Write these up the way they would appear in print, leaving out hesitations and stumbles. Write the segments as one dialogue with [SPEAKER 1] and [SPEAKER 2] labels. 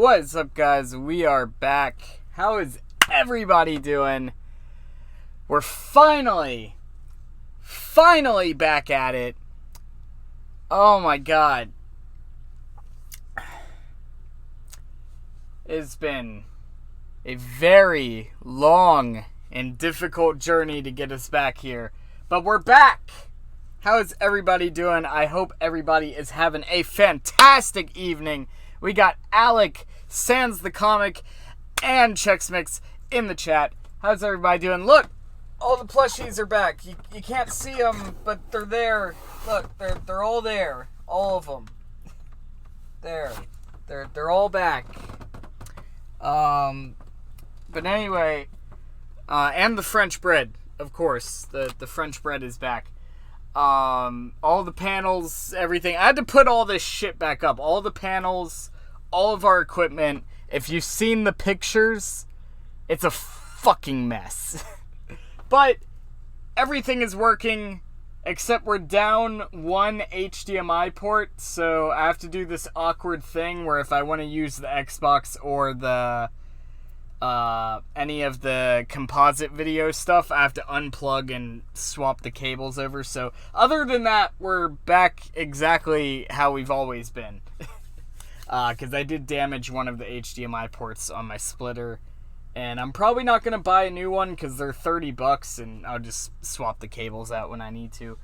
[SPEAKER 1] What is up, guys? We are back. How is everybody doing? We're finally back at it. Oh my god. It's been a very long and difficult journey to get us back here. But we're back! How is everybody doing? I hope everybody is having a fantastic evening. We got Alec, Sans the Comic, and Chex Mix in the chat. How's everybody doing? Look! All the plushies are back. You can't see them, but they're there. Look, they're all there. All of them. There. They're all back. But anyway, and the French bread, of course. The French bread is back. All the panels, everything. I had to put all this shit back up. All the panels, all of our equipment. If you've seen the pictures, it's a fucking mess. But everything is working, except we're down one HDMI port, so I have to do this awkward thing where if I want to use the Xbox or the any of the composite video stuff, I have to unplug and swap the cables over. So other than that, we're back exactly how we've always been. Because I did damage one of the HDMI ports on my splitter. And I'm probably not going to buy a new one because they're $30 and I'll just swap the cables out when I need to.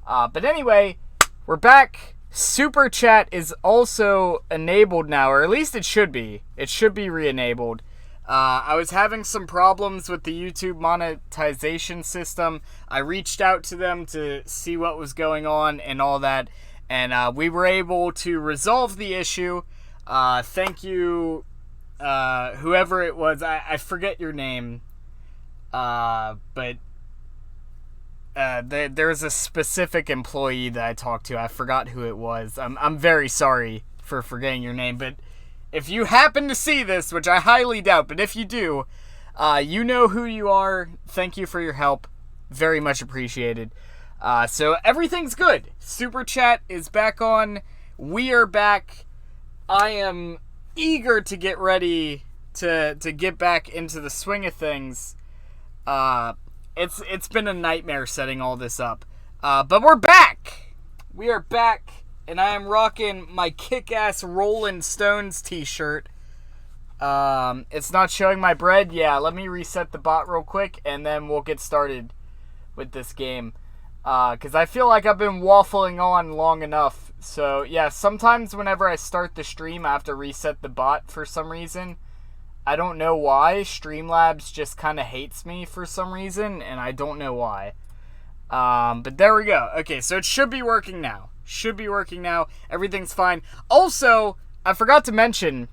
[SPEAKER 1] But anyway, we're back. Super Chat is also enabled now, or at least it should be. It should be re-enabled. I was having some problems with the YouTube monetization system. I reached out to them to see what was going on and all that. And we were able to resolve the issue. Thank you. Whoever it was, I forget your name, but there's a specific employee that I talked to. I forgot who it was. I'm very sorry for forgetting your name, but if you happen to see this, which I highly doubt, but if you do, you know who you are. Thank you for your help. Very much appreciated. So everything's good. Super Chat is back on. We are back. I am eager to get ready to get back into the swing of things. It's been a nightmare setting all this up. But we're back! We are back, and I am rocking my kick-ass Rolling Stones t-shirt. It's not showing my bread. Yeah, let me reset the bot real quick, and then we'll get started with this game. Because I feel like I've been waffling on long enough. So, yeah, sometimes whenever I start the stream, I have to reset the bot for some reason. I don't know why. Streamlabs just kind of hates me for some reason, and I don't know why. But there we go. Okay, so it should be working now. Everything's fine. Also, I forgot to mention,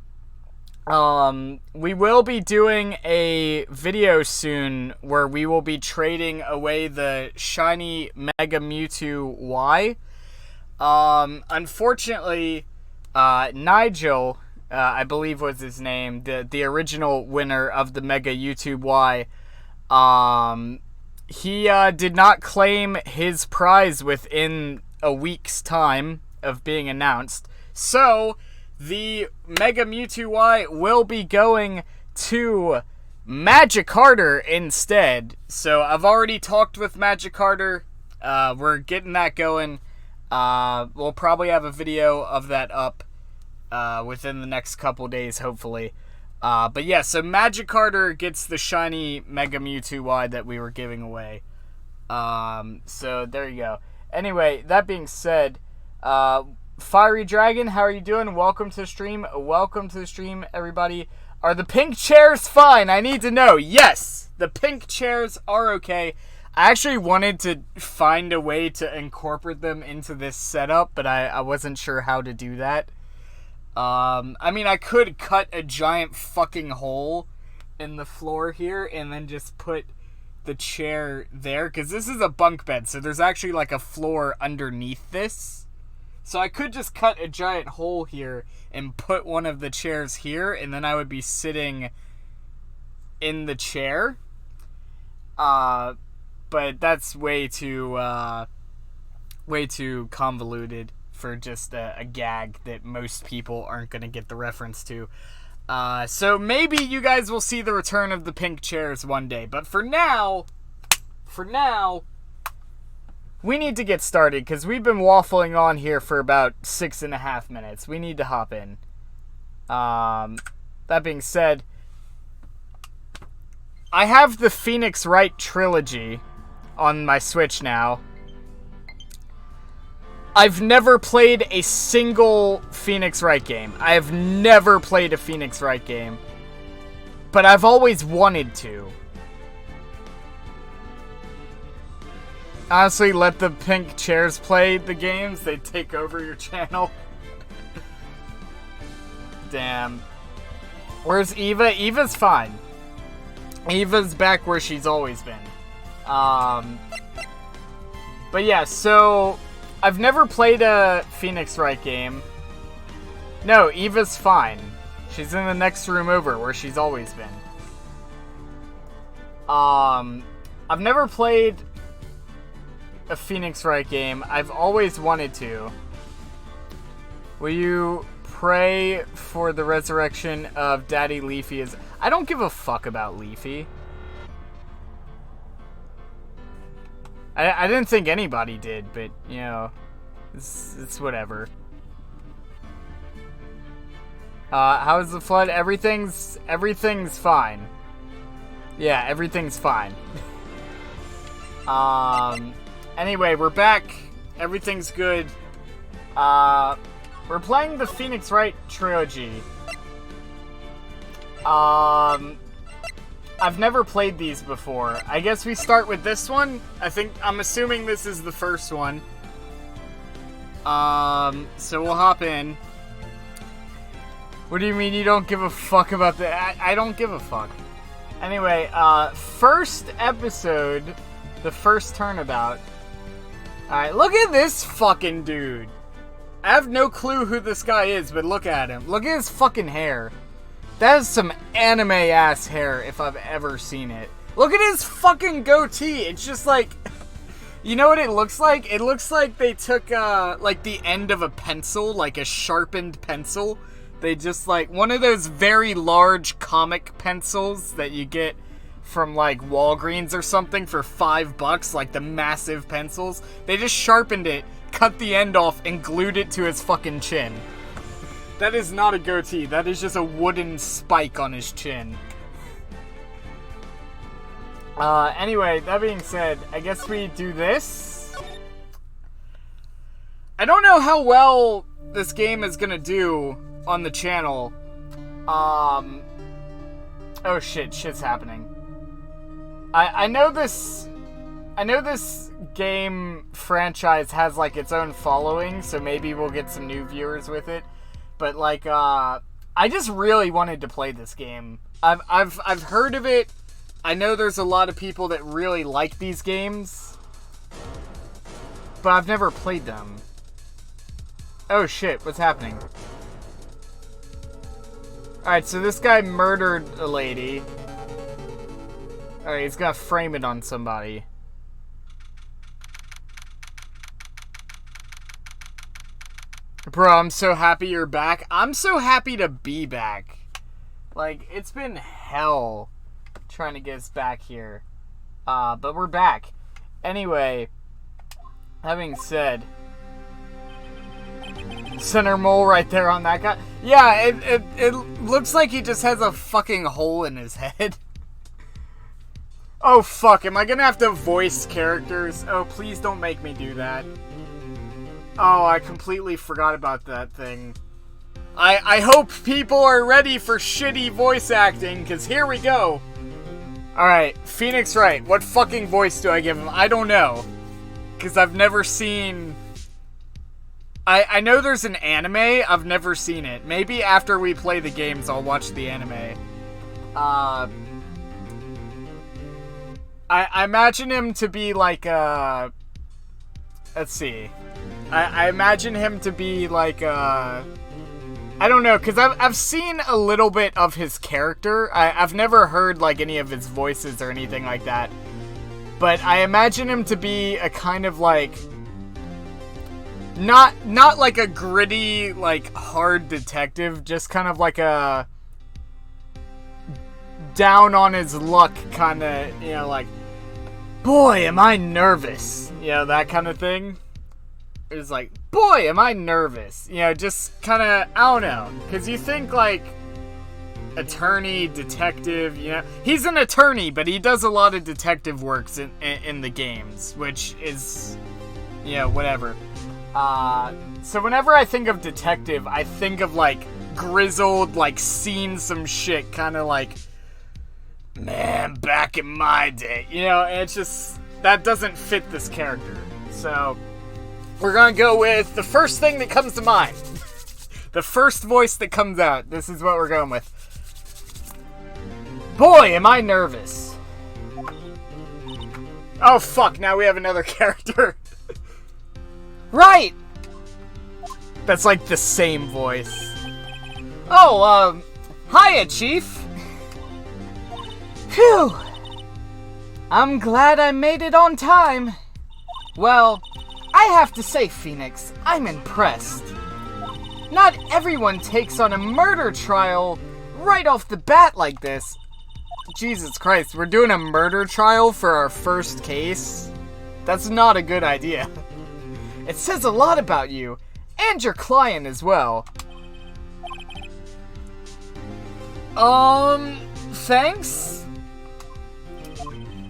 [SPEAKER 1] we will be doing a video soon where we will be trading away the shiny Mega Mewtwo Y. Unfortunately, Nigel, I believe was his name, the original winner of the Mega YouTube Y, he did not claim his prize within a week's time of being announced. So the Mega Mewtwo Y will be going to Magikarp instead. So I've already talked with Magikarp. We're getting that going. We'll probably have a video of that up within the next couple days, hopefully. But yeah, so Magikarp gets the shiny Mega Mewtwo Y that we were giving away. So there you go. Anyway, that being said, Fiery Dragon, how are you doing? Welcome to the stream. Welcome to the stream, everybody. Are the pink chairs fine? I need to know. Yes, the pink chairs are okay. I actually wanted to find a way to incorporate them into this setup, but I wasn't sure how to do that. I mean, I could cut a giant fucking hole in the floor here and then just put the chair there, because this is a bunk bed, so there's actually like a floor underneath this. So I could just cut a giant hole here and put one of the chairs here, and then I would be sitting in the chair. But that's way too convoluted for just a gag that most people aren't going to get the reference to. So maybe you guys will see the return of the pink chairs one day. But for now, we need to get started because we've been waffling on here for about 6.5 minutes. We need to hop in. That being said, I have the Pheonix Wright trilogy on my Switch now. I've never played a single Pheonix Wright game. I have never played a Pheonix Wright game. But I've always wanted to. Honestly, let the pink chairs play the games. They take over your channel. Damn. Where's Eva? Eva's fine. Eva's back where she's always been. But yeah, so I've never played a Pheonix Wright game. No, Eva's fine. She's in the next room over where she's always been. I've never played a Pheonix Wright game. I've always wanted to. Will you pray for the resurrection of Daddy Leafy? I don't give a fuck about Leafy. I didn't think anybody did, but, you know, it's whatever. How's the flood? Everything's fine. Yeah, everything's fine. Anyway, we're back. Everything's good. We're playing the Pheonix Wright trilogy. I've never played these before. I guess we start with this one. I'm assuming this is the first one. So we'll hop in. What do you mean you don't give a fuck about the... I don't give a fuck. Anyway, first episode, the first turnabout. Alright, look at this fucking dude. I have no clue who this guy is, but look at him. Look at his fucking hair. That is some anime-ass hair, if I've ever seen it. Look at his fucking goatee. It's just like... You know what it looks like? It looks like they took, like, the end of a pencil, like a sharpened pencil. They just, like, one of those very large comic pencils that you get from, like, Walgreens or something for $5, like the massive pencils. They just sharpened it, cut the end off, and glued it to his fucking chin. That is not a goatee. That is just a wooden spike on his chin. Anyway, that being said, I guess we do this. I don't know how well this game is gonna do on the channel. Oh shit, shit's happening. I know this game franchise has like its own following, so maybe we'll get some new viewers with it. But like, I just really wanted to play this game. I've heard of it. I know there's a lot of people that really like these games, but I've never played them. Oh shit, what's happening? Alright, so this guy murdered a lady. Alright, he's gonna frame it on somebody. Bro, I'm so happy you're back. I'm so happy to be back. Like, it's been hell trying to get us back here. But we're back. Anyway, having said, center mole right there on that guy. Yeah, it looks like he just has a fucking hole in his head. Oh fuck, am I gonna have to voice characters? Oh, please don't make me do that. Oh, I completely forgot about that thing. I hope people are ready for shitty voice acting, because here we go. Alright, Pheonix Wright. What fucking voice do I give him? I don't know. Because I've never seen... I know there's an anime. I've never seen it. Maybe after we play the games, I'll watch the anime. I imagine him to be like a... Let's see. I imagine him to be like a... I don't know, because I've seen a little bit of his character. I've never heard like any of his voices or anything like that. But I imagine him to be a kind of like... Not like a gritty, like, hard detective, just kind of like a down on his luck kind of, you know, like, boy, am I nervous. You know, that kind of thing. It was like, boy, am I nervous. You know, just kind of, I don't know. Because you think, like, attorney, detective, you know. He's an attorney, but he does a lot of detective works in the games, which is, you know, whatever. So whenever I think of detective, I think of, like, grizzled, like, seen some shit, kind of like, man, back in my day. You know, it's just, that doesn't fit this character. So, we're gonna go with the first thing that comes to mind. The first voice that comes out. This is what we're going with. Boy, am I nervous. Oh, fuck, now we have another character. Right! That's like the same voice. Oh, hiya, Chief. Phew. I'm glad I made it on time. Well, I have to say, Phoenix, I'm impressed. Not everyone takes on a murder trial right off the bat like this. Jesus Christ, we're doing a murder trial for our first case? That's not a good idea. It says a lot about you, and your client as well. Thanks?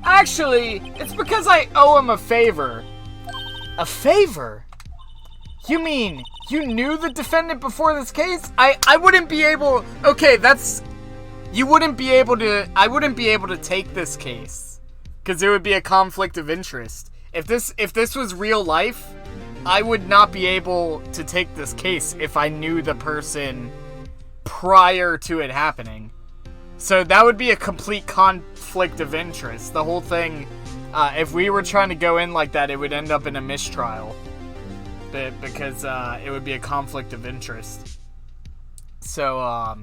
[SPEAKER 1] Actually, it's because I owe him a favor. A favor? You mean you knew the defendant before this case? I wouldn't be able... Okay, that's... You wouldn't be able to... I wouldn't be able to take this case. Because it would be a conflict of interest. If this was real life, I would not be able to take this case if I knew the person prior to it happening. So that would be a complete conflict of interest. The whole thing, if we were trying to go in like that, it would end up in a mistrial. Because it would be a conflict of interest. So,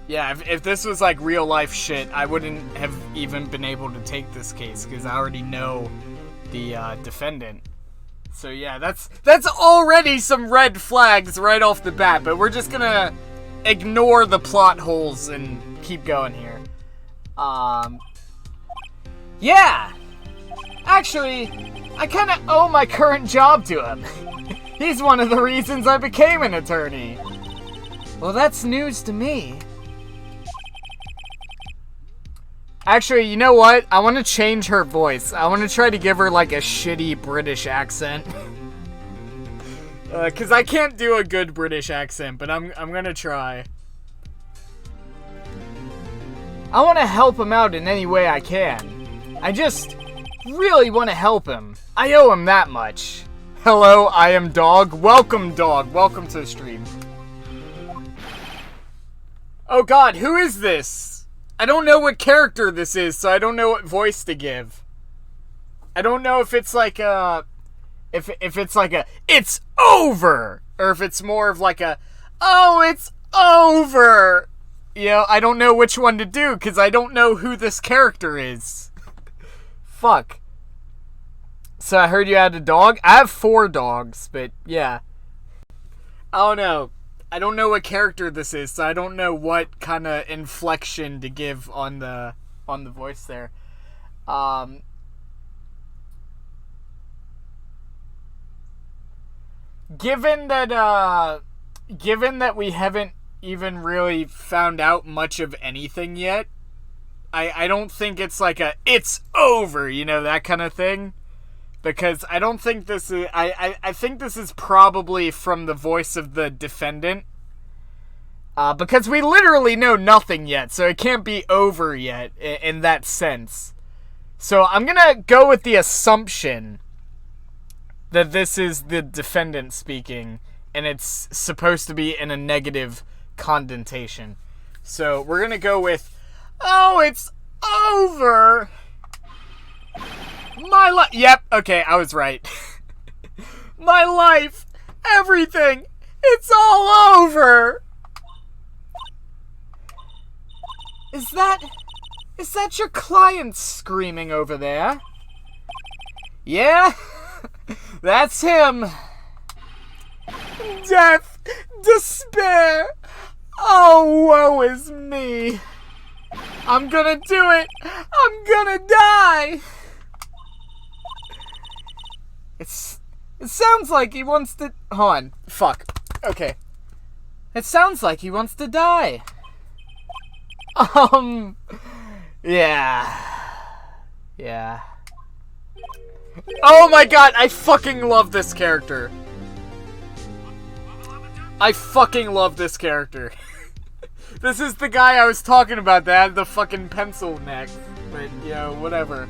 [SPEAKER 1] yeah, if this was like real life shit, I wouldn't have even been able to take this case because I already know the defendant. So yeah, that's already some red flags right off the bat, but we're just gonna ignore the plot holes and keep going here. Yeah! Actually, I kinda owe my current job to him. He's one of the reasons I became an attorney. Well, that's news to me. Actually, you know what? I want to change her voice. I want to try to give her like a shitty British accent. Cause I can't do a good British accent, but I'm gonna try. I want to help him out in any way I can. I just really want to help him. I owe him that much. Hello, I am Dog. Welcome, Dog. Welcome to the stream. Oh God, who is this? I don't know what character this is, so I don't know what voice to give. I don't know if it's like a... If it's like a, it's over! Or if it's more of like a, oh, it's over! You know, I don't know which one to do, because I don't know who this character is. Fuck. So I heard you had a dog? I have 4 dogs, but yeah. I don't know. I don't know what character this is, so I don't know what kind of inflection to give on the voice there. Given that we haven't even really found out much of anything yet, I don't think it's like a, it's over, you know, that kind of thing. Because I don't think this is... I think this is probably from the voice of the defendant. Because we literally know nothing yet, so it can't be over yet in that sense. So I'm gonna go with the assumption that this is the defendant speaking, and it's supposed to be in a negative connotation. So we're gonna go with, oh, it's over! My life. Yep, okay, I was right. My life, everything, it's all over. Is that your client screaming over there? Yeah, that's him. Death, despair. Oh, woe is me. I'm gonna do it! I'm gonna die! It sounds like he wants to... Hold on. Fuck. Okay. It sounds like he wants to die. Yeah. Yeah. Oh my god, I fucking love this character. I fucking love this character. This is the guy I was talking about that had the fucking pencil neck. But, you know, whatever.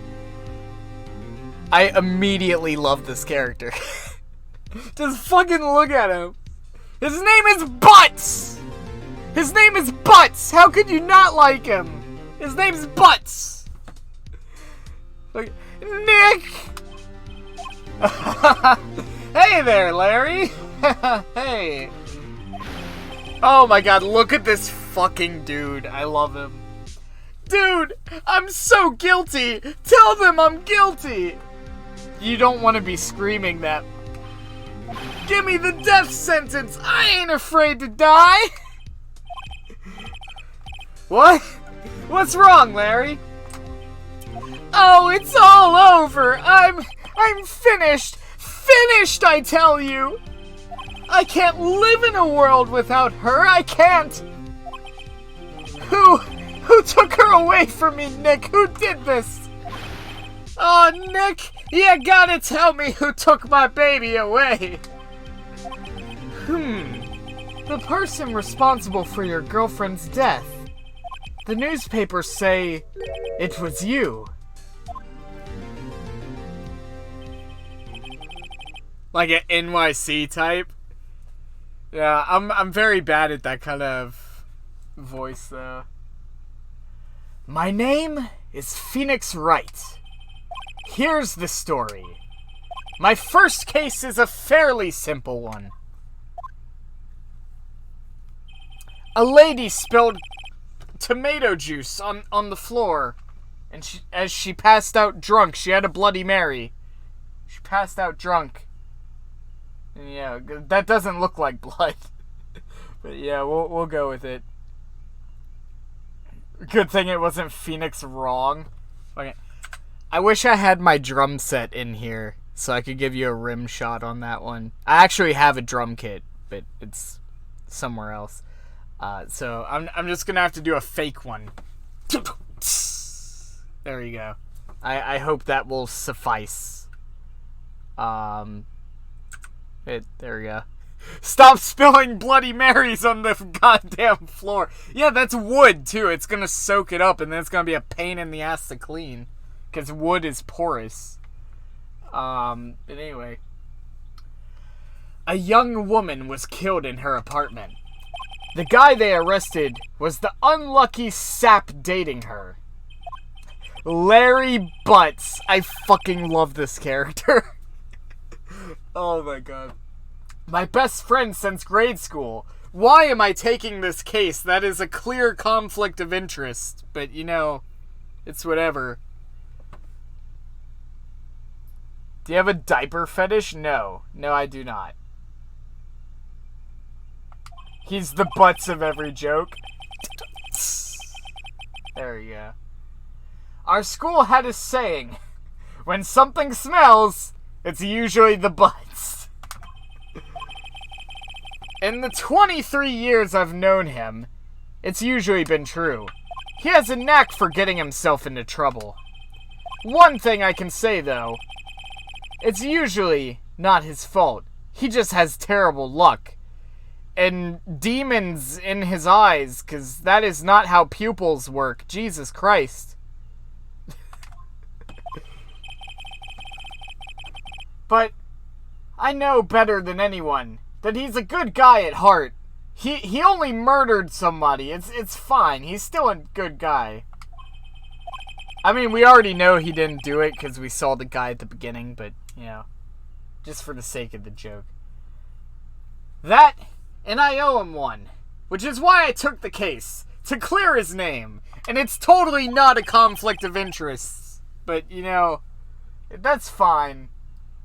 [SPEAKER 1] I immediately love this character. Just fucking look at him. His name is Butts! His name is Butts! How could you not like him? His name's Butts! Like, Nick! Hey there, Larry! Hey! Oh my god, look at this fucking dude. I love him. Dude, I'm so guilty! Tell them I'm guilty! You don't want to be screaming that. Give me the death sentence! I ain't afraid to die! What? What's wrong, Larry? Oh, it's all over! I'm finished! Finished, I tell you! I can't live in a world without her! I can't! Who took her away from me, Nick? Who did this? Oh, Nick, you gotta tell me who took my baby away! The person responsible for your girlfriend's death. The newspapers say it was you. Like an NYC type? Yeah, I'm very bad at that kind of voice, though. My name is pheonix Wright. Here's the story. My first case is a fairly simple one. A lady spilled tomato juice on the floor, and as she passed out drunk, she had a Bloody Mary. She passed out drunk. And yeah, that doesn't look like blood. But yeah, we'll go with it. Good thing it wasn't pheonix wrong. Okay. I wish I had my drum set in here so I could give you a rim shot on that one. I actually have a drum kit, but it's somewhere else. So I'm just gonna have to do a fake one. There you go. I hope that will suffice. There we go. Stop spilling Bloody Marys on the goddamn floor. Yeah, that's wood too. It's gonna soak it up, and then it's gonna be a pain in the ass to clean, because wood is porous. But anyway, a young woman was killed in her apartment. The guy they arrested was the unlucky sap dating her. Larry Butts. I fucking love this character. Oh my god. My best friend since grade school. Why am I taking this case? That is a clear conflict of interest. But, you know, it's whatever. Do you have a diaper fetish? No. No, I do not. He's the butts of every joke. There we go. Our school had a saying. When something smells, it's usually the butts. In the 23 years I've known him, it's usually been true. He has a knack for getting himself into trouble. One thing I can say, though, it's usually not his fault. He just has terrible luck. And demons in his eyes, because that is not how pupils work. Jesus Christ. But I know better than anyone that he's a good guy at heart. He only murdered somebody. It's fine. He's still a good guy. I mean, we already know he didn't do it because we saw the guy at the beginning, but, you know, just for the sake of the joke. That, and I owe him one, which is why I took the case, to clear his name. And it's totally not a conflict of interests. But, you know, that's fine.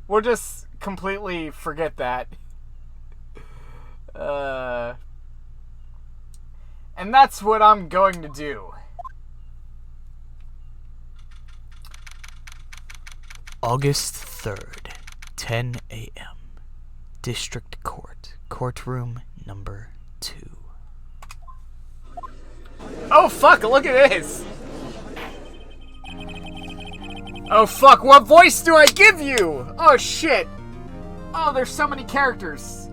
[SPEAKER 1] We'll just completely forget that. And that's what I'm going to do.
[SPEAKER 2] August 3rd, 10 a.m. District Court, courtroom number 2.
[SPEAKER 1] Oh fuck, look at this! Oh fuck, what voice do I give you? Oh shit! Oh, there's so many characters.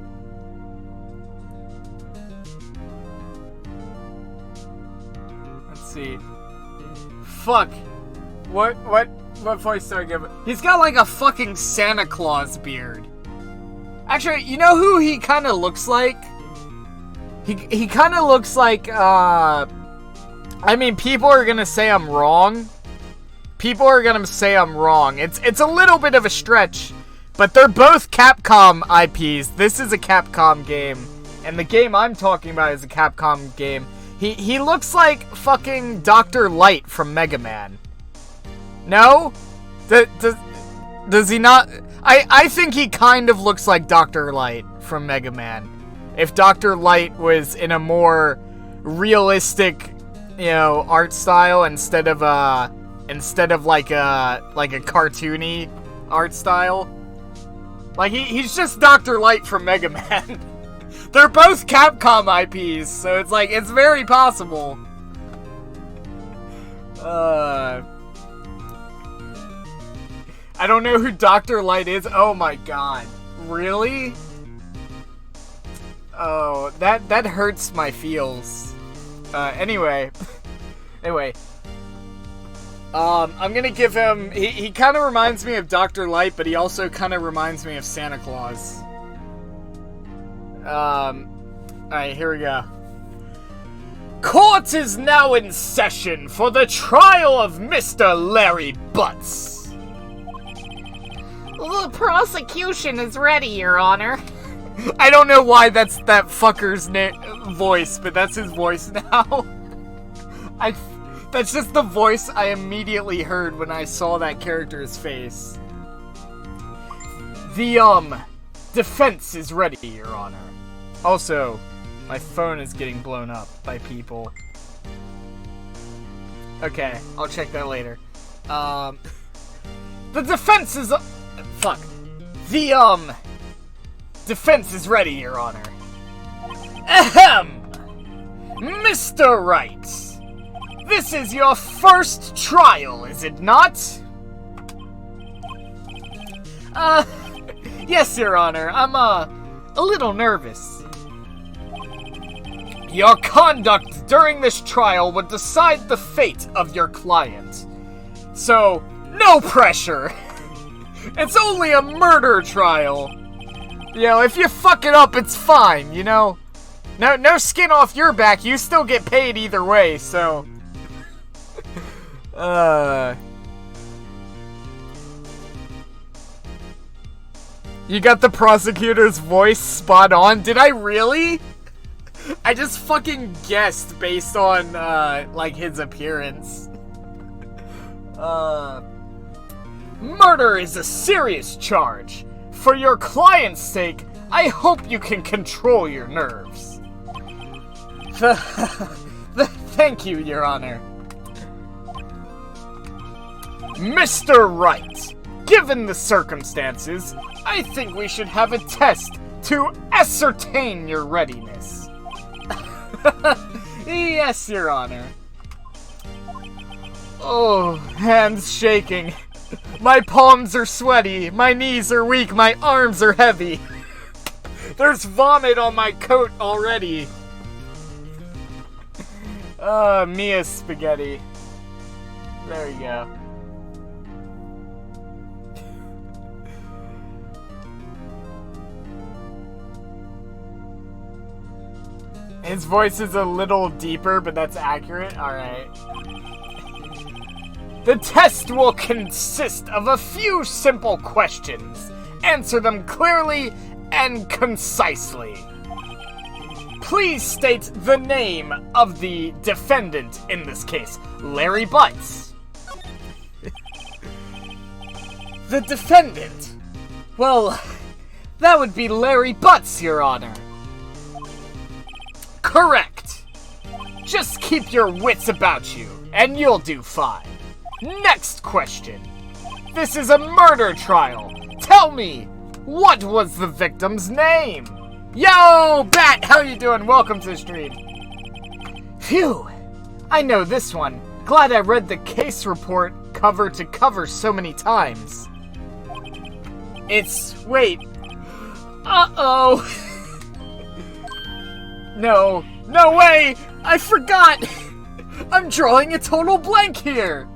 [SPEAKER 1] Let's see. Fuck. What voice do I give? He's got like a fucking Santa Claus beard. Actually, you know who he kind of looks like? He kind of looks like, I mean, people are gonna say I'm wrong. People are gonna say I'm wrong. It's a little bit of a stretch, but they're both Capcom IPs. This is a Capcom game, and the game I'm talking about is a Capcom game. He looks like fucking Dr. Light from Mega Man. No? Does he not? I think he kind of looks like Dr. Light from Mega Man. If Dr. Light was in a more realistic, you know, art style instead of like a cartoony art style. Like he's just Dr. Light from Mega Man. They're both Capcom IPs, so it's like it's very possible. I don't know who Dr. Light is. Oh my god. Really? Oh, that hurts my feels. Anyway. I'm gonna give him... He kind of reminds me of Dr. Light, but he also kind of reminds me of Santa Claus. Alright, here we go. Court is now in session for the trial of Mr. Larry Butts.
[SPEAKER 3] The prosecution is ready, Your Honor.
[SPEAKER 1] I don't know why that's that fucker's voice, but that's his voice now. That's just the voice I immediately heard when I saw that character's face. The, defense is ready, Your Honor. Also, my phone is getting blown up by people. Okay, I'll check that later. The defense is... Fuck. The, defense is ready, Your Honor. Ahem! Mr. Wright, this is your first trial, is it not? Yes, Your Honor. I'm, a little nervous. Your conduct during this trial would decide the fate of your client. So, no pressure. It's only a murder trial. You know, if you fuck it up, it's fine, you know? No skin off your back, you still get paid either way, so... You got the prosecutor's voice spot on? Did I really? I just fucking guessed based on, like, his appearance. Murder is a serious charge. For your client's sake, I hope you can control your nerves. Thank you, Your Honor. Mr. Wright, given the circumstances, I think we should have a test to ascertain your readiness. Yes, Your Honor. Oh, hands shaking. My palms are sweaty, my knees are weak, my arms are heavy. There's vomit on my coat already. Mia spaghetti. There you go. His voice is a little deeper, but that's accurate. Alright. The test will consist of a few simple questions. Answer them clearly and concisely. Please state the name of the defendant in this case, Larry Butts. The defendant? Well, that would be Larry Butts, Your Honor. Correct. Just keep your wits about you, and you'll do fine. Next question. This is a murder trial. Tell me, what was the victim's name? Yo, Bat, how you doing? Welcome to the stream. Phew, I know this one. Glad I read the case report cover to cover so many times. Wait. Uh-oh. No way! I forgot! I'm drawing a total blank here!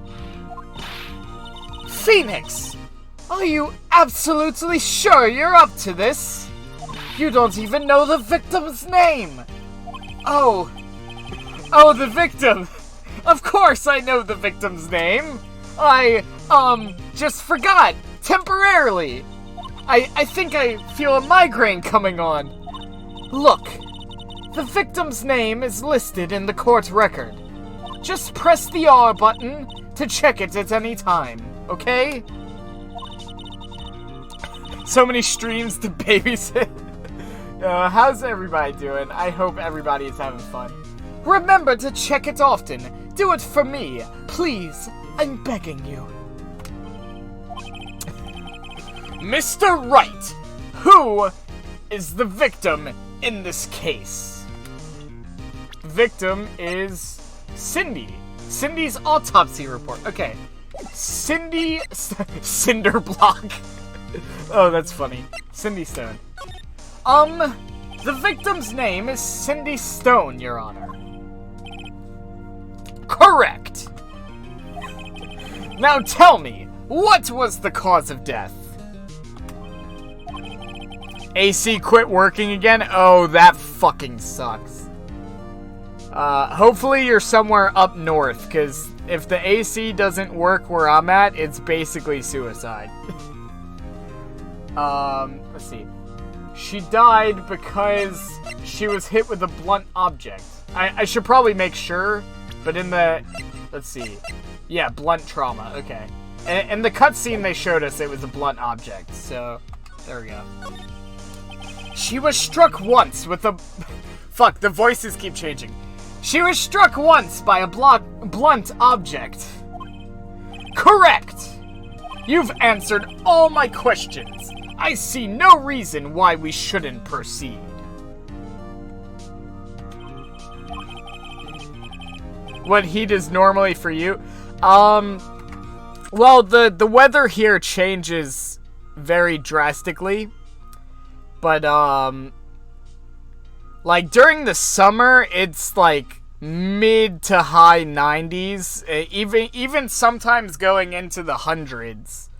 [SPEAKER 1] Phoenix! Are you absolutely sure you're up to this? You don't even know the victim's name! Oh, the victim! Of course I know the victim's name! I, just forgot, temporarily! I think I feel a migraine coming on. Look, the victim's name is listed in the court record. Just press the R button to check it at any time, okay? So many streams to babysit. How's everybody doing? I hope everybody is having fun. Remember to check it often. Do it for me. Please, I'm begging you. Mr. Wright, who is the victim in this case? Victim is Cindy. Cindy's autopsy report. Okay. Cindy Cinderblock. Oh, that's funny. Cindy Stone. The victim's name is Cindy Stone, Your Honor. Correct. Now tell me, what was the cause of death? AC quit working again? Oh, that fucking sucks. Hopefully you're somewhere up north, because if the AC doesn't work where I'm at, it's basically suicide. Let's see. She died because she was hit with a blunt object. I should probably make sure, but in the... Let's see. Yeah, blunt trauma, okay. In the cutscene they showed us it was a blunt object, so... There we go. She was struck once with a... Fuck, the voices keep changing. She was struck once by a blunt object. Correct! You've answered all my questions. I see no reason why we shouldn't proceed. What heat is normally for you? Well, the weather here changes very drastically. But, like, during the summer, it's, like, mid to high 90s. Even sometimes going into the hundreds.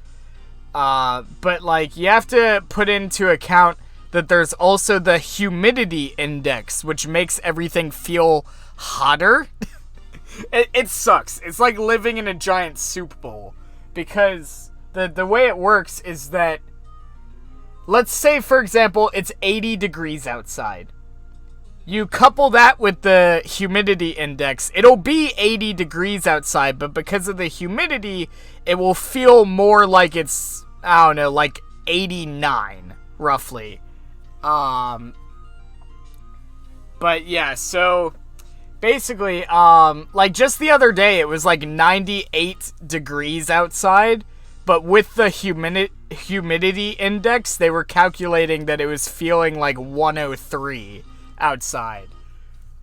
[SPEAKER 1] But, like, you have to put into account that there's also the humidity index, which makes everything feel hotter. It sucks. It's like living in a giant soup bowl. Because the way it works is that, let's say, for example, it's 80 degrees outside. You couple that with the humidity index, it'll be 80 degrees outside, but because of the humidity, it will feel more like it's, I don't know, like 89, roughly. But yeah, so basically, like just the other day, it was like 98 degrees outside, but with the humidity index, they were calculating that it was feeling like 103 outside.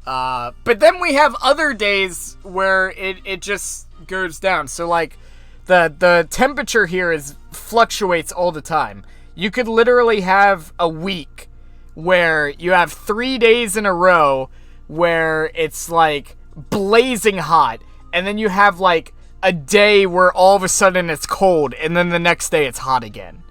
[SPEAKER 1] But then we have other days where it just goes down. So like the temperature here fluctuates all the time. You could literally have a week where you have 3 days in a row where it's like blazing hot, and then you have like a day where all of a sudden it's cold, and then the next day it's hot again.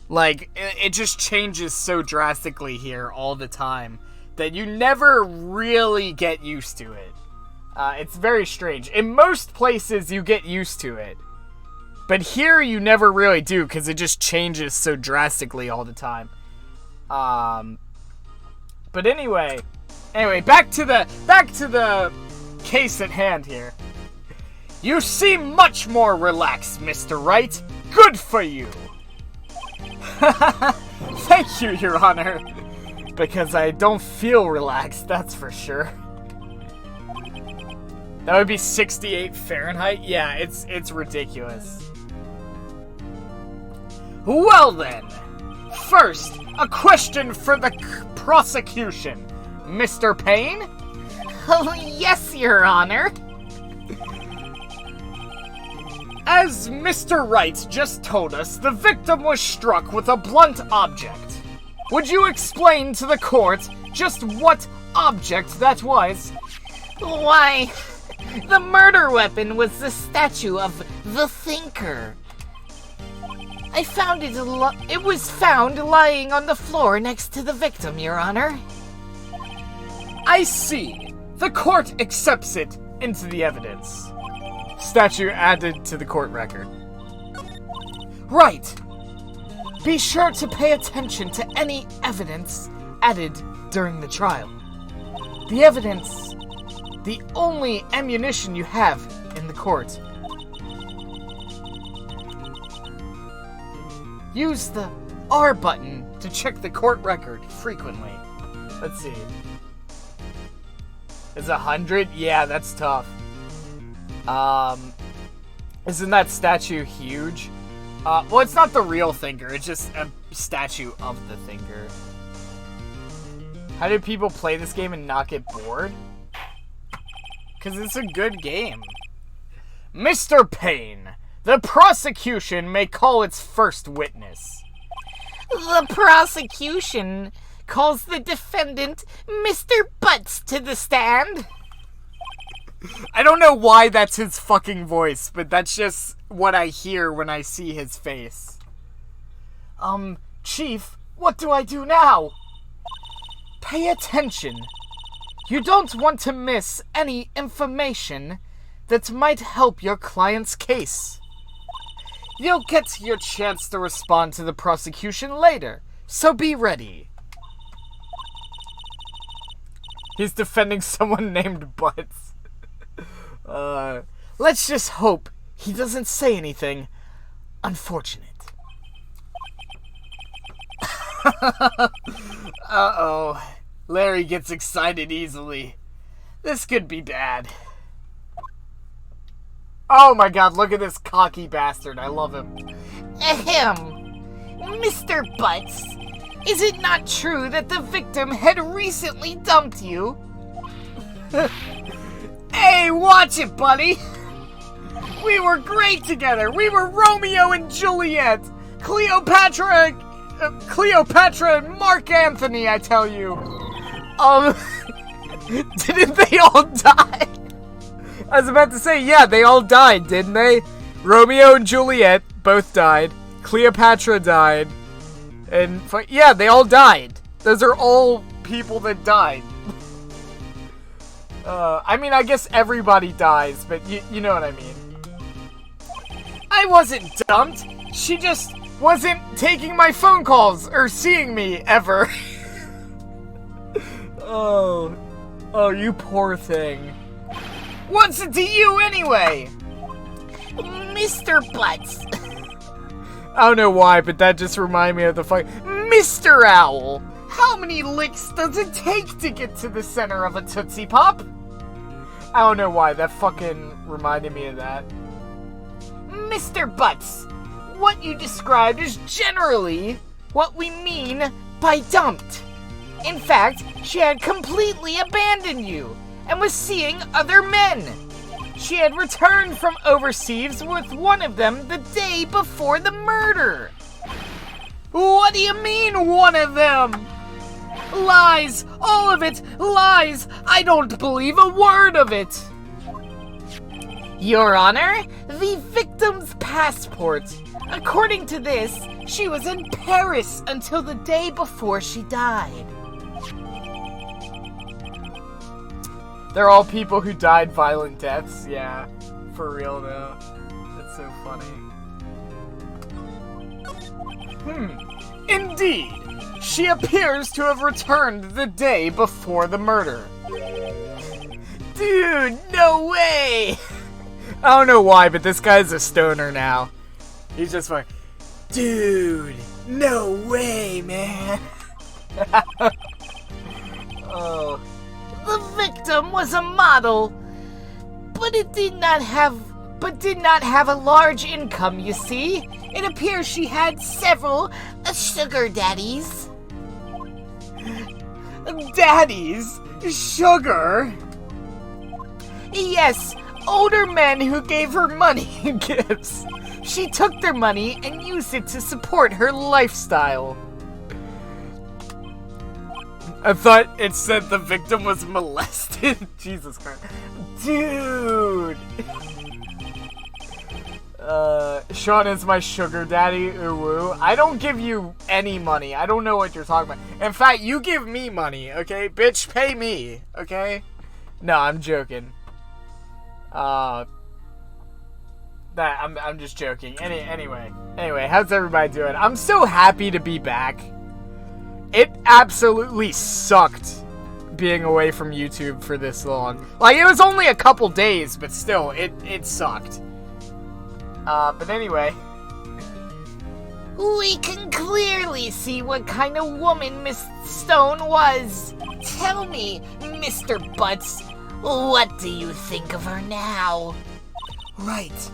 [SPEAKER 1] Like, it just changes so drastically here all the time that you never really get used to it. It's very strange. In most places, you get used to it. But here, you never really do, because it just changes so drastically all the time. But anyway, back to the case at hand here. You seem much more relaxed, Mr. Wright. Good for you. Thank you, Your Honor. Because I don't feel relaxed, that's for sure. That would be 68 Fahrenheit? Yeah, it's ridiculous. Well then, first, a question for the prosecution. Mr. Payne?
[SPEAKER 3] Oh, yes, Your Honor.
[SPEAKER 1] As Mr. Wright just told us, the victim was struck with a blunt object. Would you explain to the court just what object that was?
[SPEAKER 3] Why, the murder weapon was the statue of the Thinker. I found it. It was found lying on the floor next to the victim, Your Honor.
[SPEAKER 1] I see. The court accepts it into the evidence. Statue added to the court record. Right. Be sure to pay attention to any evidence added during the trial. The evidence, the only ammunition you have in the court. Use the R button to check the court record frequently. Let's see. Is 100? Yeah, that's tough. Isn't that statue huge? Well, it's not the real Thinker. It's just a statue of the Thinker. How do people play this game and not get bored? Because it's a good game. Mr. Payne, the prosecution may call its first witness.
[SPEAKER 3] The prosecution calls the defendant, Mr. Butts, to the stand.
[SPEAKER 1] I don't know why that's his fucking voice, but that's just what I hear when I see his face. Chief, what do I do now? Pay attention. You don't want to miss any information that might help your client's case. You'll get your chance to respond to the prosecution later, so be ready. He's defending someone named Butts. Let's just hope he doesn't say anything unfortunate. Uh-oh. Larry gets excited easily. This could be bad. Oh my god, look at this cocky bastard. I love him.
[SPEAKER 3] Ahem. Mr. Butts, is it not true that the victim had recently dumped you?
[SPEAKER 1] Hey, watch it, buddy! We were great together! We were Romeo and Juliet! Cleopatra and Mark Anthony, I tell you! Didn't they all die? I was about to say, yeah, they all died, didn't they? Romeo and Juliet both died. Cleopatra died. And, yeah, they all died. Those are all people that died. I mean, I guess everybody dies, but you know what I mean. I wasn't dumped. She just wasn't taking my phone calls or seeing me ever. Oh, you poor thing. What's it to you anyway?
[SPEAKER 3] Mr. Butts.
[SPEAKER 1] I don't know why, but that just reminded me of the Mr. Owl. How many licks does it take to get to the center of a Tootsie Pop? I don't know why, that fucking reminded me of that. Mr. Butts, what you described is generally what we mean by dumped. In fact, she had completely abandoned you and was seeing other men. She had returned from overseas with one of them the day before the murder. What do you mean, one of them? Lies! All of it! Lies! I don't believe a word of it!
[SPEAKER 3] Your Honor, the victim's passport. According to this, she was in Paris until the day before she died.
[SPEAKER 1] They're all people who died violent deaths, yeah. For real, though. That's so funny. Indeed! She appears to have returned the day before the murder. Dude, no way! I don't know why, but this guy's a stoner now. He's just like, dude, no way, man. Oh.
[SPEAKER 3] The victim was a model, but it did not have but did not have a large income, you see. It appears she had several sugar daddies.
[SPEAKER 1] Daddies? Sugar?
[SPEAKER 3] Yes, older men who gave her money and gifts. She took their money and used it to support her lifestyle.
[SPEAKER 1] I thought it said the victim was molested. Jesus Christ. Dude. Sean is my sugar daddy. Ooh woo. I don't give you any money. I don't know what you're talking about. In fact, you give me money, okay? Bitch, pay me, okay? No, I'm joking. I'm just joking. Anyway, how's everybody doing? I'm so happy to be back. It absolutely sucked being away from YouTube for this long. Like, it was only a couple days, but still, it sucked. But anyway.
[SPEAKER 3] We can clearly see what kind of woman Miss Stone was. Tell me, Mr. Butts, what do you think of her now?
[SPEAKER 1] Right.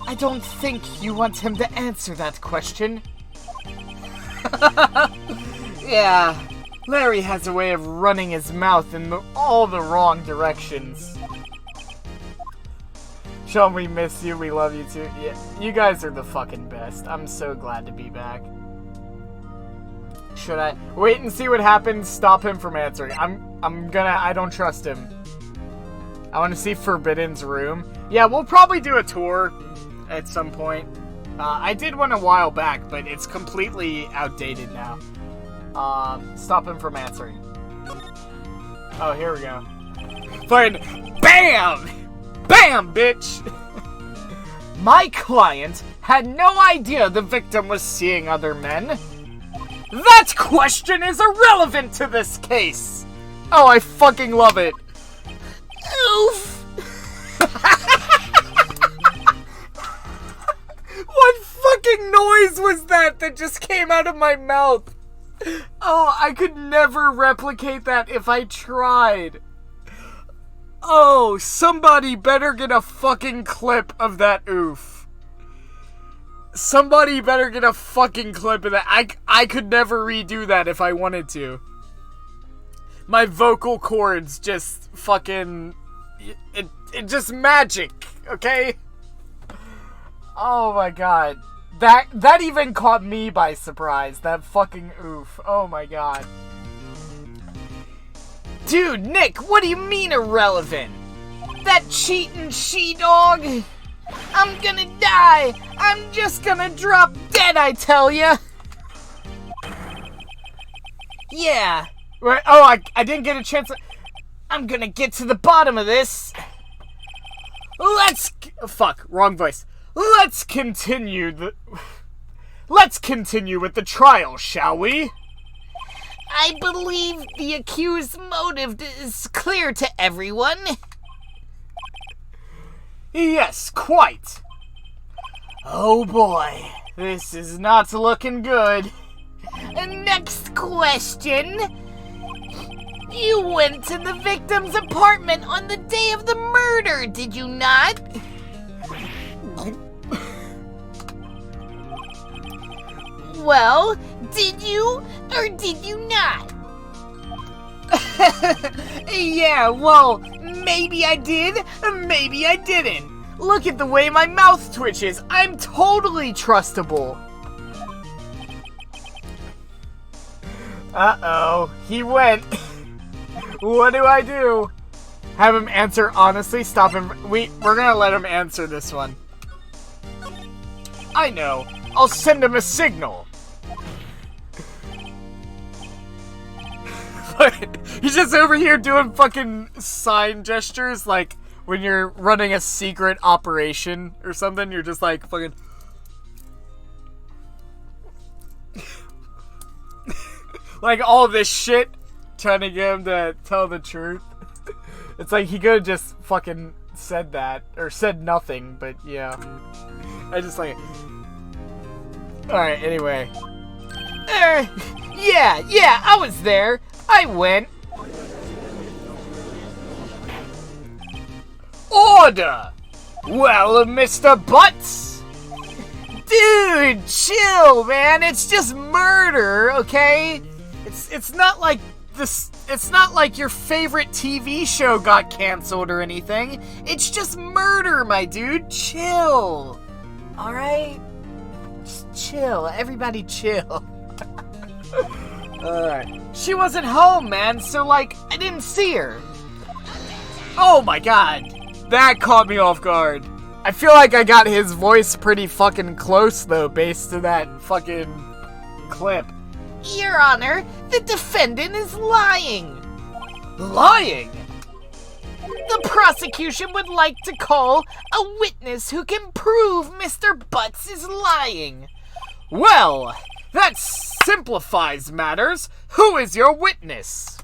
[SPEAKER 1] I don't think you want him to answer that question. Yeah, Larry has a way of running his mouth in all the wrong directions. Sean, we miss you. We love you too. Yeah, you guys are the fucking best. I'm so glad to be back. Should I wait and see what happens? Stop him from answering. I don't trust him. I want to see Forbidden's room. Yeah, we'll probably do a tour at some point. I did one a while back, but it's completely outdated now. Stop him from answering. Oh, here we go. Fine. BAM! BAM, bitch! My client had no idea the victim was seeing other men. That question is irrelevant to this case! Oh, I fucking love it.
[SPEAKER 3] Oof!
[SPEAKER 1] What fucking noise was that just came out of my mouth? Oh, I could never replicate that if I tried. Oh, somebody better get a fucking clip of that oof. Somebody better get a fucking clip of that. I could never redo that if I wanted to. My vocal cords just fucking... It just magic, okay? Oh my god. That even caught me by surprise. That fucking oof. Oh my god.
[SPEAKER 3] Dude, Nick, what do you mean irrelevant? That cheating she-dog? I'm gonna die. I'm just gonna drop dead, I tell ya. Yeah.
[SPEAKER 1] Wait, oh, I didn't get a chance to...
[SPEAKER 3] I'm gonna get to the bottom of this.
[SPEAKER 1] Fuck, wrong voice. Let's continue with the trial, shall we?
[SPEAKER 3] I believe the accused's motive is clear to everyone.
[SPEAKER 1] Yes, quite. Oh boy, this is not looking good.
[SPEAKER 3] Next question. You went to the victim's apartment on the day of the murder, did you not? Well, did you or did you not?
[SPEAKER 1] Yeah, well, maybe I did, maybe I didn't. Look at the way my mouth twitches. I'm totally trustable. Uh-oh, he went. What do I do? Have him answer honestly? Stop him. We're gonna let him answer this one. I know. I'll send him a signal. He's just over here doing fucking sign gestures, like when you're running a secret operation or something. You're just like fucking... like all this shit, trying to get him to tell the truth. It's like he could have just fucking said that, or said nothing, but yeah. I just like... Alright, anyway.
[SPEAKER 3] Yeah, I was there. I went.
[SPEAKER 1] Order! Well, Mr. Butts! Dude, chill, man. It's just murder, okay? It's not like this. It's not like your favorite TV show got canceled or anything. It's just murder, my dude. Chill. All right? Just chill. Everybody chill. Alright. She wasn't home, man, so, like, I didn't see her. Oh my god. That caught me off guard. I feel like I got his voice pretty fucking close, though, based to that fucking clip.
[SPEAKER 3] Your Honor, the defendant is lying.
[SPEAKER 1] Lying?
[SPEAKER 3] The prosecution would like to call a witness who can prove Mr. Butts is lying.
[SPEAKER 1] Well, that simplifies matters. Who is your witness?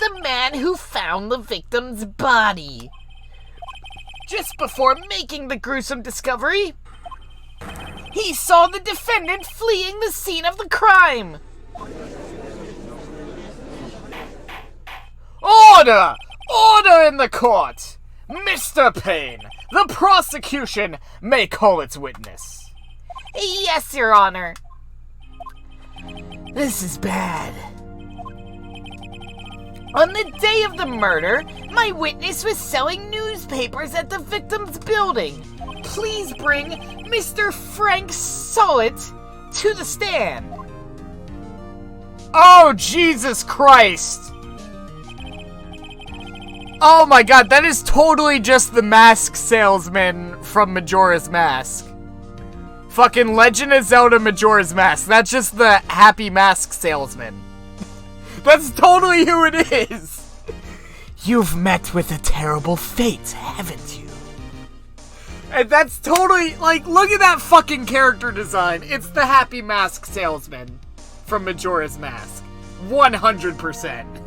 [SPEAKER 3] The man who found the victim's body. Just before making the gruesome discovery, he saw the defendant fleeing the scene of the crime.
[SPEAKER 1] Order! Order in the court! Mr. Payne, the prosecution may call its witness.
[SPEAKER 3] Yes, Your Honor. This is bad. On the day of the murder, my witness was selling newspapers at the victim's building. Please bring Mr. Frank Solid to the stand.
[SPEAKER 1] Oh, Jesus Christ! Oh my god, that is totally just the mask salesman from Majora's Mask. Fucking Legend of Zelda Majora's Mask. That's just the happy mask salesman. That's totally who it is.
[SPEAKER 2] You've met with a terrible fate, haven't you?
[SPEAKER 1] And that's totally, like, look at that fucking character design. It's the happy mask salesman from Majora's Mask. 100%.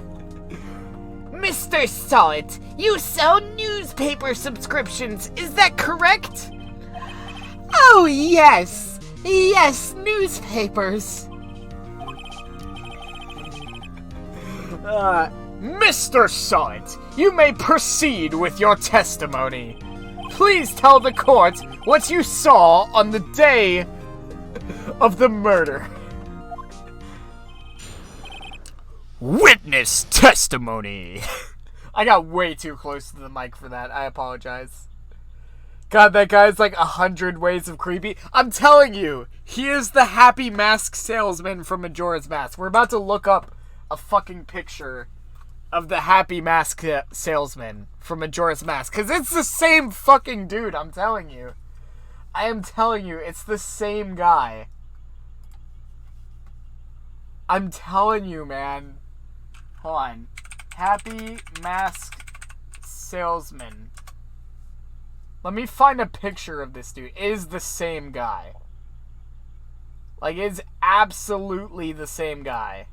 [SPEAKER 3] Mr. Solid, you sell newspaper subscriptions, is that correct? Oh, yes. Yes, newspapers.
[SPEAKER 1] Mr. Solid, you may proceed with your testimony. Please tell the court what you saw on the day of the murder. Witness testimony. I got way too close to the mic for that. I apologize. God, that guy's like 100 ways of creepy. I'm telling you, he is the happy mask salesman from Majora's Mask. We're about to look up a fucking picture of the happy mask salesman from Majora's Mask. Because it's the same fucking dude, I'm telling you. I am telling you, it's the same guy. I'm telling you, man. Hold on. Happy mask salesman. Let me find a picture of this dude. It is the same guy. Like, it's absolutely the same guy.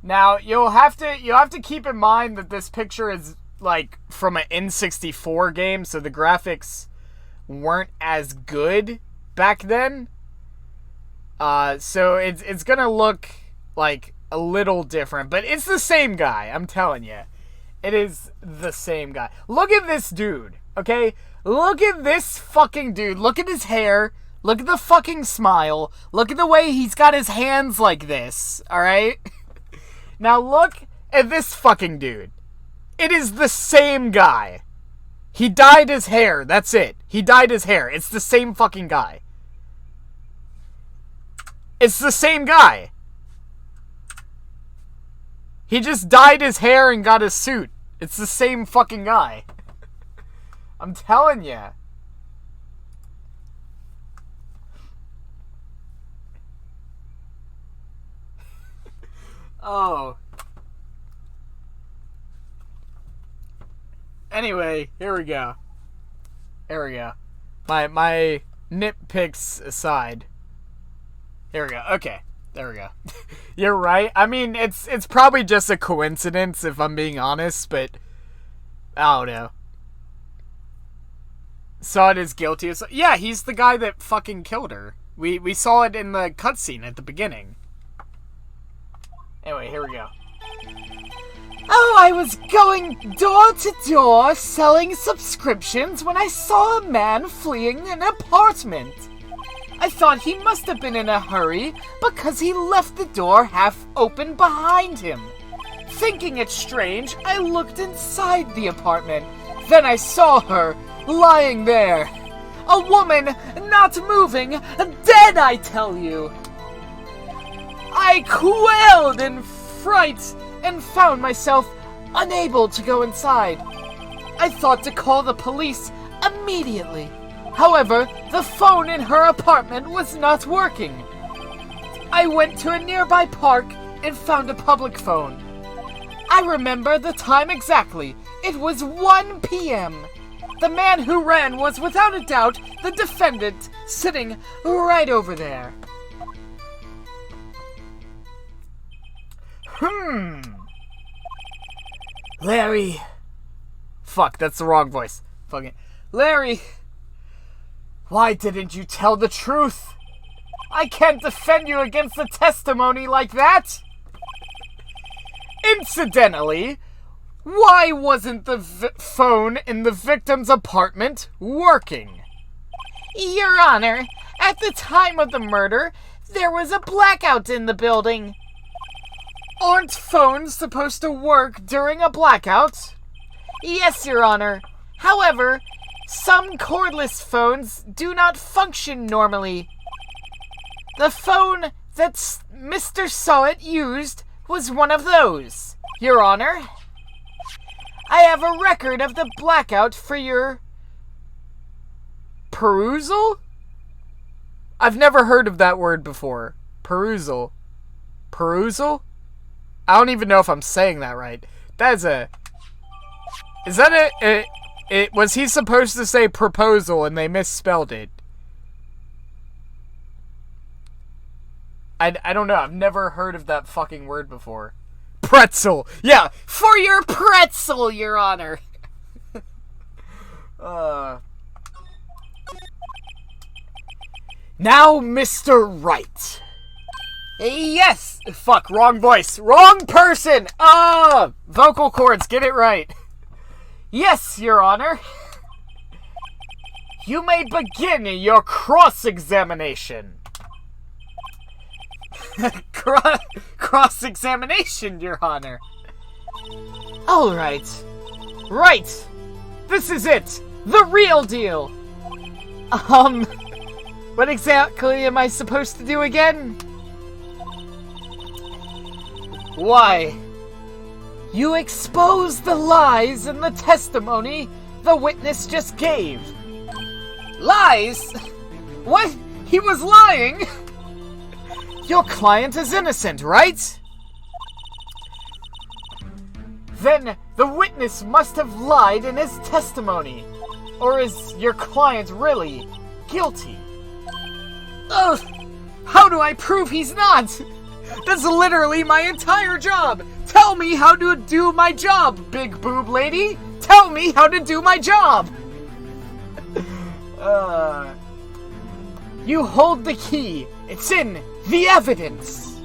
[SPEAKER 1] Now, you'll have to keep in mind that this picture is, like, from an N64 game, so the graphics weren't as good back then. So it's gonna look, like, a little different, but it's the same guy, I'm telling you. It is the same guy. Look at this dude, okay? Look at this fucking dude. Look at his hair. Look at the fucking smile. Look at the way he's got his hands like this, alright? Now look at this fucking dude. It is the same guy. He dyed his hair, that's it. He dyed his hair. It's the same fucking guy. It's the same guy. He just dyed his hair and got a suit. It's the same fucking guy. I'm telling ya. Oh. Anyway, here we go. Here we go. My nitpicks aside. Here we go. Okay. There we go. You're right. I mean, it's probably just a coincidence if I'm being honest, but I don't know. Saw it as guilty as... Yeah, he's the guy that fucking killed her. We saw it in the cutscene at the beginning. Anyway, here we go.
[SPEAKER 2] Oh, I was going door to door selling subscriptions when I saw a man fleeing an apartment. I thought he must have been in a hurry because he left the door half open behind him. Thinking it strange, I looked inside the apartment. Then I saw her lying there. A woman not moving, dead, I tell you. I quailed in fright and found myself unable to go inside. I thought to call the police immediately. However, the phone in her apartment was not working. I went to a nearby park and found a public phone. I remember the time exactly. It was 1 p.m. The man who ran was without a doubt the defendant, sitting right over there.
[SPEAKER 1] Larry. Fuck, that's the wrong voice. Fucking Larry. Why didn't you tell the truth? I can't defend you against a testimony like that. Incidentally, why wasn't the phone in the victim's apartment working?
[SPEAKER 3] Your Honor, at the time of the murder, there was a blackout in the building.
[SPEAKER 1] Aren't phones supposed to work during a blackout?
[SPEAKER 3] Yes, Your Honor. However, some cordless phones do not function normally. The phone that Mr. Sawit used was one of those, Your Honor. I have a record of the blackout for your
[SPEAKER 1] perusal? I've never heard of that word before. Perusal. Perusal? I don't even know if I'm saying that right. Is that was he supposed to say proposal and they misspelled it? I don't know. I've never heard of that fucking word before. Pretzel. Yeah,
[SPEAKER 3] for your pretzel, Your Honor.
[SPEAKER 1] Now, Mr. Wright.
[SPEAKER 3] Yes.
[SPEAKER 1] Fuck, wrong voice. Wrong person. Vocal cords, get it right.
[SPEAKER 3] Yes, Your Honor.
[SPEAKER 1] You may begin your cross-examination. Cross-examination, Your Honor.
[SPEAKER 3] All right. Right. This is it. The real deal. What exactly am I supposed to do again?
[SPEAKER 1] Why?
[SPEAKER 3] You exposed the lies in the testimony the witness just gave.
[SPEAKER 1] Lies? What? He was lying?
[SPEAKER 3] Your client is innocent, right?
[SPEAKER 1] Then the witness must have lied in his testimony. Or is your client really guilty?
[SPEAKER 3] Ugh! How do I prove he's not? That's literally my entire job! Tell me how to do my job, big boob lady! Tell me how to do my job!
[SPEAKER 1] You hold the key. It's in the evidence.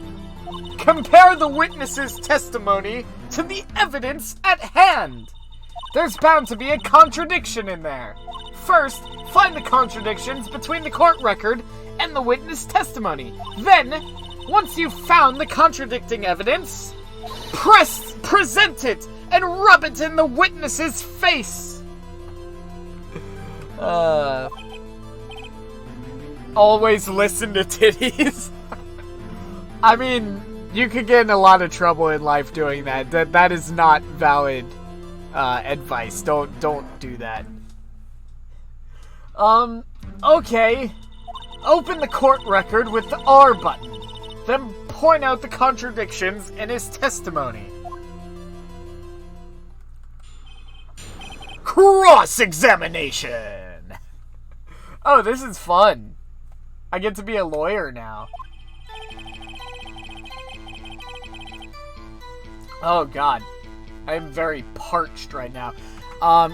[SPEAKER 1] Compare the witness's testimony to the evidence at hand. There's bound to be a contradiction in there. First, find the contradictions between the court record and the witness testimony. Then, once you've found the contradicting evidence, present it and rub it in the witness's face. Always listen to titties. I mean, you could get in a lot of trouble in life doing that. That is not valid advice. Don't do that. Okay. Open the court record with the R button. Then point out the contradictions in his testimony. Cross-examination! Oh, this is fun. I get to be a lawyer now. Oh, God. I am very parched right now.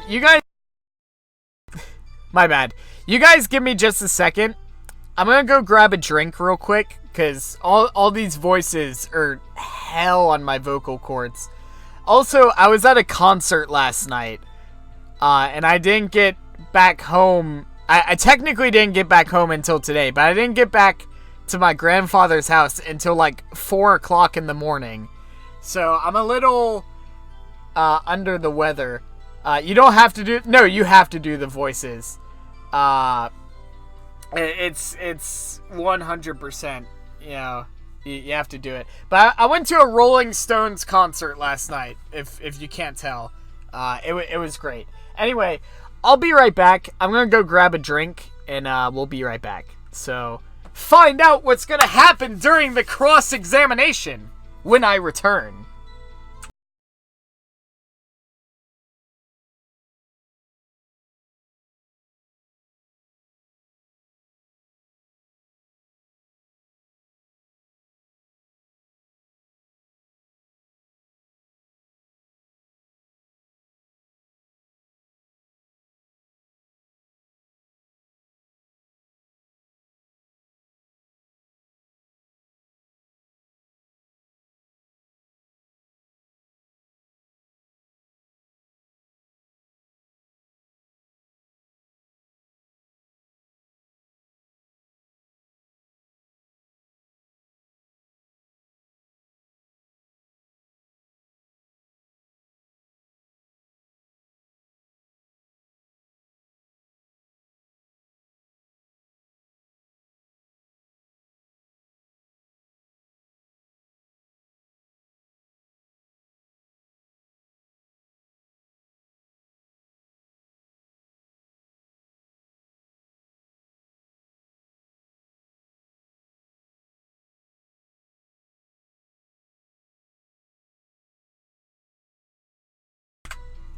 [SPEAKER 1] You guys... My bad. You guys give me just a second. I'm gonna go grab a drink real quick, because all these voices are hell on my vocal cords. Also, I was at a concert last night, and I didn't get back home. I technically didn't get back home until today, but I didn't get back to my grandfather's house until like 4 o'clock in the morning. So I'm a little under the weather. You don't have to do... No, you have to do the voices. It's 100%, you know, you have to do it. But I went to a Rolling Stones concert last night, if you can't tell. It was great. Anyway, I'll be right back. I'm going to go grab a drink, and we'll be right back. So, find out what's going to happen during the cross-examination when I return.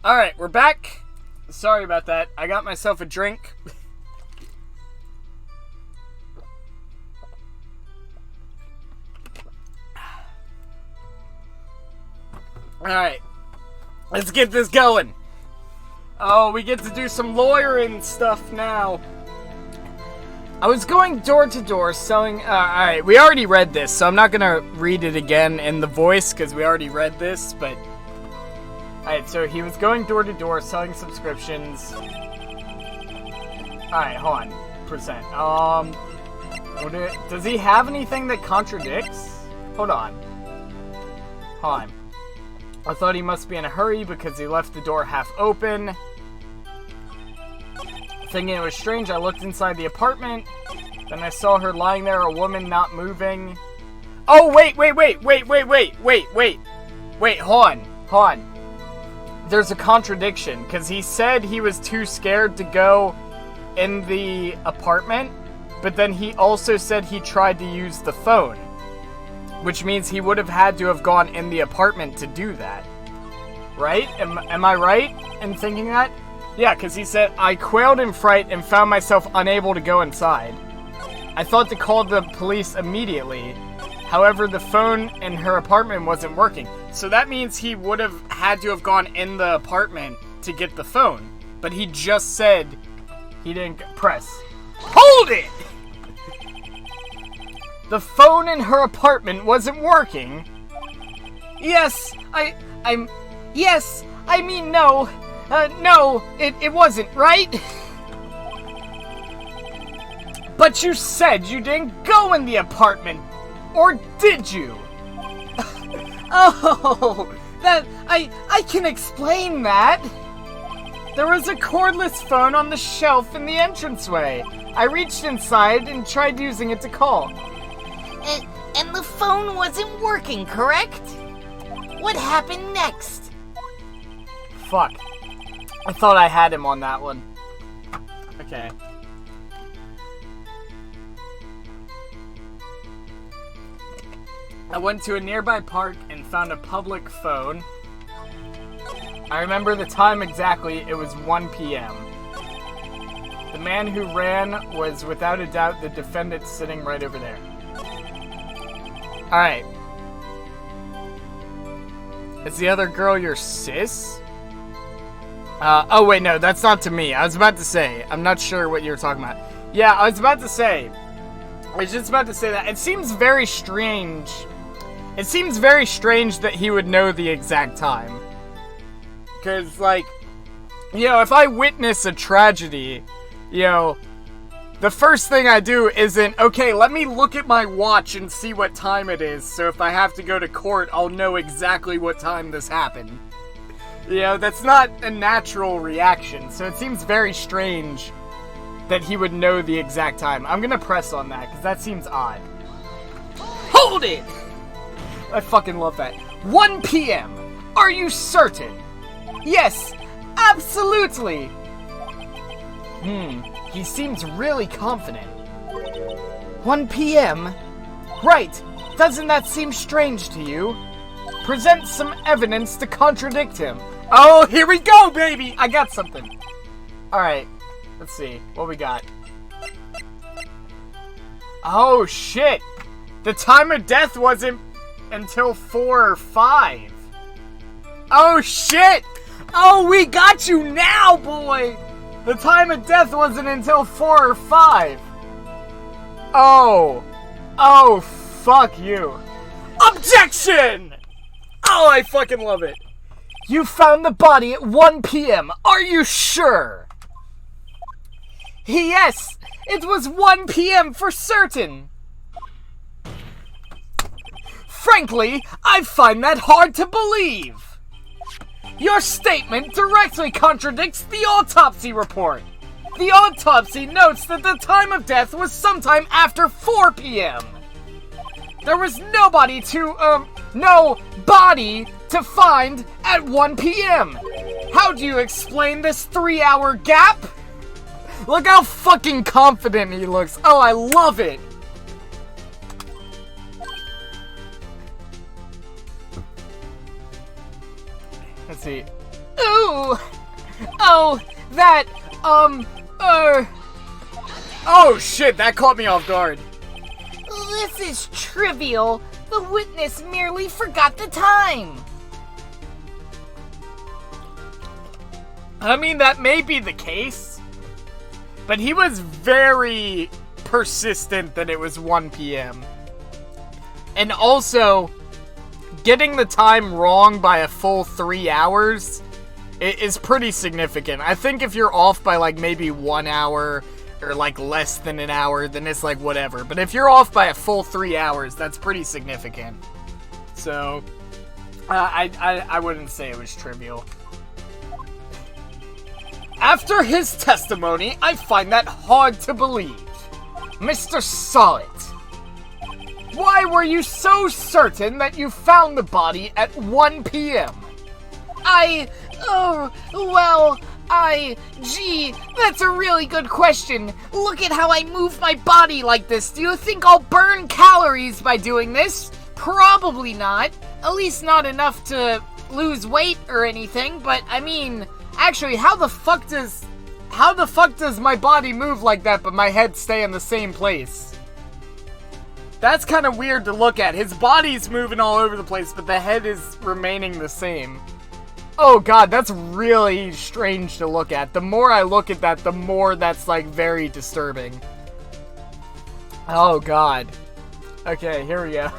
[SPEAKER 1] Alright, we're back. Sorry about that. I got myself a drink. Alright. Let's get this going. Oh, we get to do some lawyering stuff now. I was going door to door selling... Alright, we already read this, so I'm not going to read it again in the voice, because we already read this, but... Alright, so he was going door to door selling subscriptions. Alright, hold on. Present. Does he have anything that contradicts? Hold on. Hold on. I thought he must be in a hurry because he left the door half open. Thinking it was strange, I looked inside the apartment. Then I saw her lying there, a woman not moving. Oh, wait, hold on. There's a contradiction, because he said he was too scared to go in the apartment, but then he also said he tried to use the phone, which means he would have had to have gone in the apartment to do that. Right? Am I right in thinking that? Yeah, because he said, I quailed in fright and found myself unable to go inside. I thought to call the police immediately. However, the phone in her apartment wasn't working. So that means he would have had to have gone in the apartment to get the phone. But he just said he didn't press. Hold it! The phone in her apartment wasn't working. Yes, no, it wasn't, right? But you said you didn't go in the apartment. Or did you? Oh, I can explain that. There was a cordless phone on the shelf in the entranceway. I reached inside and tried using it to call.
[SPEAKER 3] And the phone wasn't working, correct? What happened next?
[SPEAKER 1] Fuck. I thought I had him on that one. Okay. I went to a nearby park and found a public phone. I remember the time exactly. It was 1 p.m. The man who ran was without a doubt the defendant sitting right over there. Alright. Is the other girl your sis? Oh wait, no, that's not to me. I was about to say, I'm not sure what you were talking about. Yeah, I was just about to say that. It seems very strange. It seems very strange that he would know the exact time. Because, like, you know, if I witness a tragedy, you know, the first thing I do isn't, okay, let me look at my watch and see what time it is, so if I have to go to court, I'll know exactly what time this happened. You know, that's not a natural reaction, so it seems very strange that he would know the exact time. I'm gonna press on that, because that seems odd. Hold it! I fucking love that. 1 p.m. Are you certain?
[SPEAKER 2] Yes, absolutely. He seems really confident. 1 p.m.? Right. Doesn't that seem strange to you? Present some evidence to contradict him.
[SPEAKER 1] Oh, here we go, baby! I got something. Alright, let's see. What we got? Oh, shit! The time of death wasn't until 4 or 5. Oh, shit! Oh, we got you now, boy! The time of death wasn't until 4 or 5. Oh. Oh, fuck you. Objection! Oh, I fucking love it.
[SPEAKER 2] You found the body at 1 p.m. Are you sure? Yes, it was 1 p.m. for certain. Frankly, I find that hard to believe. Your statement directly contradicts the autopsy report. The autopsy notes that the time of death was sometime after 4 p.m. There was no body to find at 1 p.m. How do you explain this 3-hour gap?
[SPEAKER 1] Look how fucking confident he looks. Oh, I love it. Let's see.
[SPEAKER 2] Ooh! Oh, that,
[SPEAKER 1] Oh shit, that caught me off guard.
[SPEAKER 3] This is trivial. The witness merely forgot the time.
[SPEAKER 1] I mean, that may be the case. But he was very persistent that it was 1 p.m. And also, getting the time wrong by a full 3 hours is pretty significant. I think if you're off by like maybe 1 hour or like less than an hour, then it's like whatever. But if you're off by a full 3 hours, that's pretty significant. So, I wouldn't say it was trivial. After his testimony, I find that hard to believe. Mr. Solid, why were you so certain that you found the body at 1 p.m.?
[SPEAKER 3] Gee, that's a really good question. Look at how I move my body like this. Do you think I'll burn calories by doing this? Probably not. At least not enough to lose weight or anything, but I mean,
[SPEAKER 1] actually, how the fuck does my body move like that but my head stay in the same place? That's kind of weird to look at. His body's moving all over the place, but the head is remaining the same. Oh god, that's really strange to look at. The more I look at that, the more that's like very disturbing. Oh god. Okay, here we go.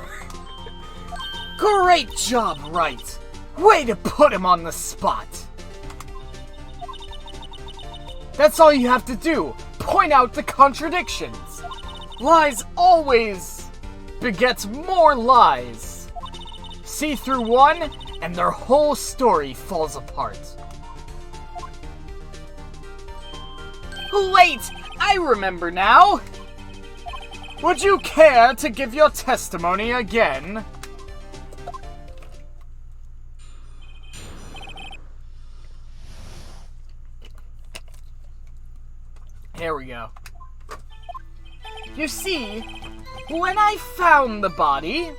[SPEAKER 2] Great job, Wright. Way to put him on the spot. That's all you have to do. Point out the contradictions. Lies always begets more lies. See through one, and their whole story falls apart. Wait, I remember now. Would you care to give your testimony again? Here we go. You see, when I found the body,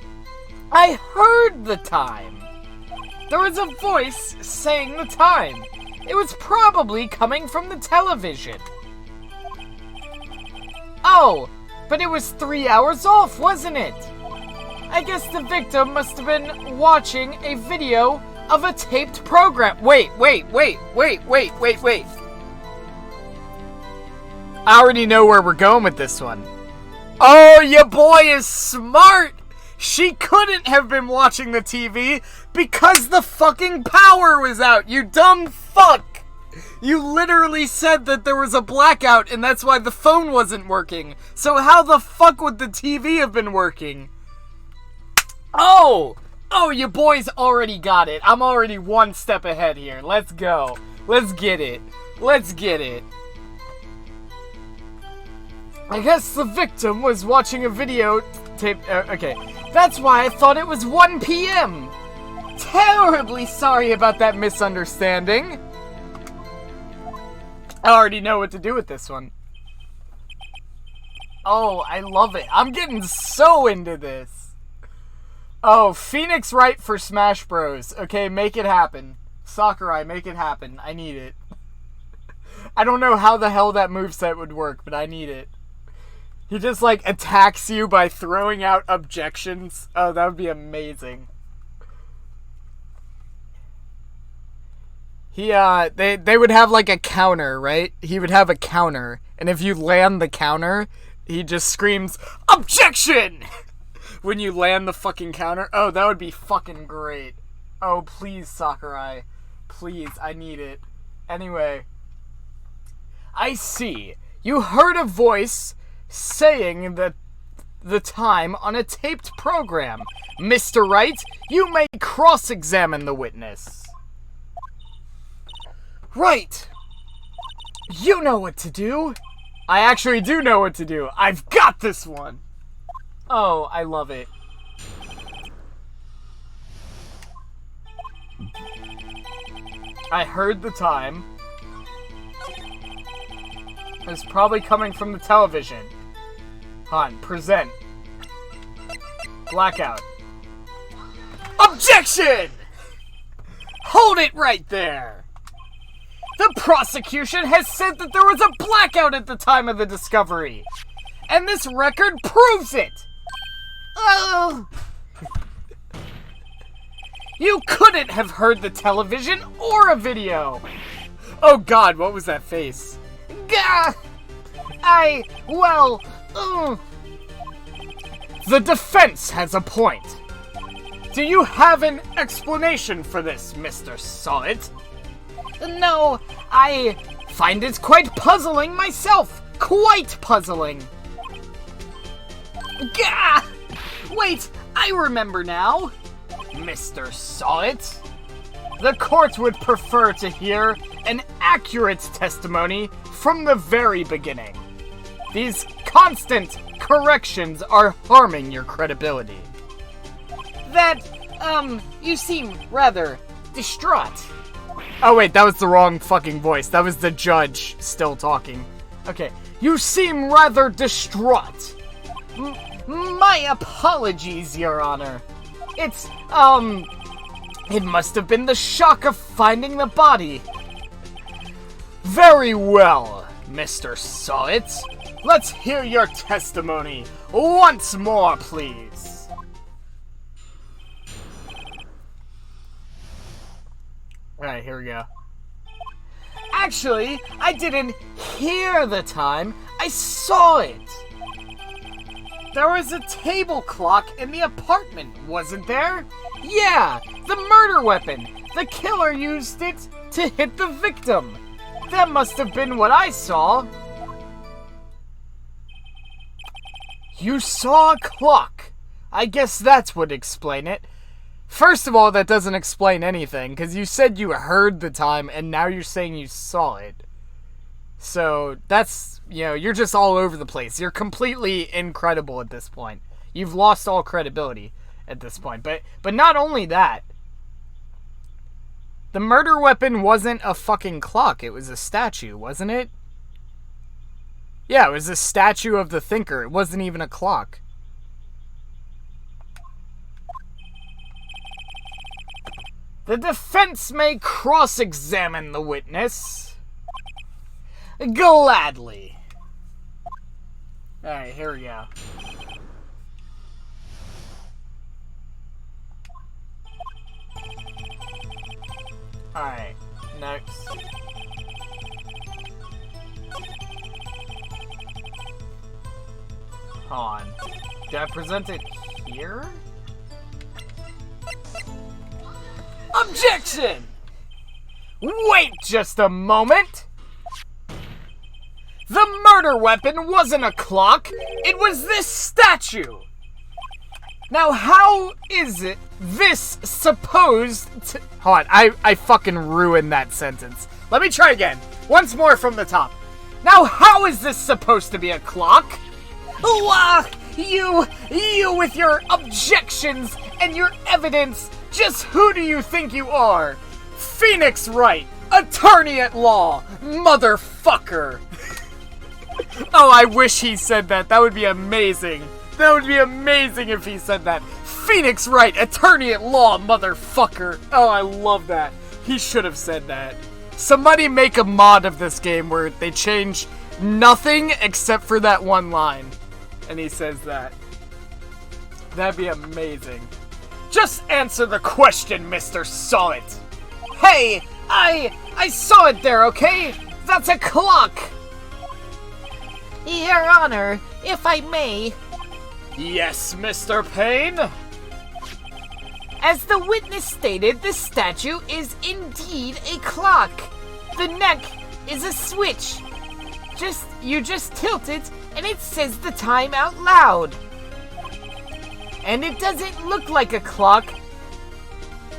[SPEAKER 2] I heard the time. There was a voice saying the time. It was probably coming from the television. Oh, but it was 3 hours off, wasn't it? I guess the victim must have been watching a video of a taped program. Wait. I already know where we're going with this one. Oh, your boy is smart!
[SPEAKER 1] She couldn't have been watching the TV because the fucking power was out, you dumb fuck! You literally said that there was a blackout and that's why the phone wasn't working. So how the fuck would the TV have been working? Oh, you boys already got it. I'm already one step ahead here. Let's go. Let's get it. Let's get it. I guess the victim was watching a video tape. Okay, that's why I thought it was 1 p.m. Terribly sorry about that misunderstanding. I already know what to do with this one. Oh, I love it. I'm getting so into this. Oh, pheonix wright for Smash Bros. Okay, make it happen. Sakurai, make it happen. I need it. I don't know how the hell that moveset would work, but I need it. He just, like, attacks you by throwing out objections. Oh, that would be amazing. They would have, like, a counter, right? He would have a counter. And if you land the counter, he just screams, OBJECTION! When you land the fucking counter. Oh, that would be fucking great. Oh, please, Sakurai. Please, I need it. Anyway. I see. You heard a voice saying that the time on a taped program. Mr. Wright, you may cross-examine the witness. Right. You know what to do. I actually do know what to do. I've got this one. Oh, I love it. I heard the time. It's probably coming from the television. Han, present. Blackout. OBJECTION! Hold it right there! The prosecution has said that there was a blackout at the time of the discovery. And this record proves it! Oh! You couldn't have heard the television or a video! Oh god, what was that face? Gah! The defense has a point. Do you have an explanation for this, Mr. Solid? No, I find it quite puzzling myself. Quite puzzling. Gah! Wait, I remember now. Mr. Solid, the court would prefer to hear an accurate testimony from the very beginning. These constant corrections are harming your credibility. You seem rather distraught. Oh wait, that was the wrong fucking voice. That was the judge still talking. Okay, you seem rather distraught. My apologies, Your Honor. It must have been the shock of finding the body. Very well, Mr. Solid. Let's hear your testimony once more, please. Alright, here we go. Actually, I didn't hear the time. I saw it. There was a table clock in the apartment, wasn't there? Yeah, the murder weapon. The killer used it to hit the victim. That must have been what I saw. You saw a clock. I guess that's what explain it. First of all, that doesn't explain anything, because you said you heard the time, and now you're saying you saw it. So, that's, you're just all over the place. You're completely incredible at this point. You've lost all credibility at this point. But not only that, the murder weapon wasn't a fucking clock. It was a statue, wasn't it? Yeah, it was a statue of the thinker. It wasn't even a clock. The defense may cross-examine the witness. Gladly. Alright, here we go. Alright, next. Hold on. Did I present it here? Objection! Wait just a moment! The murder weapon wasn't a clock, it was this statue! Now how is it this supposed to... Hold on, I fucking ruined that sentence. Let me try again. Once more from the top. Now how is this supposed to be a clock? You with your objections and your evidence, just who do you think you are? Phoenix Wright, attorney at law, motherfucker. Oh, I wish he said that. That would be amazing. That would be amazing if he said that. Phoenix Wright, attorney at law, motherfucker. Oh, I love that. He should have said that. Somebody make a mod of this game where they change nothing except for that one line. And he says that. That'd be amazing. Just answer the question, Mr. Saw It. Hey, I saw it there, okay? That's a clock.
[SPEAKER 3] Your Honor, if I may.
[SPEAKER 1] Yes, Mr. Payne?
[SPEAKER 3] As the witness stated, the statue is indeed a clock. The neck is a switch. You just tilt it and it says the time out loud. And it doesn't look like a clock.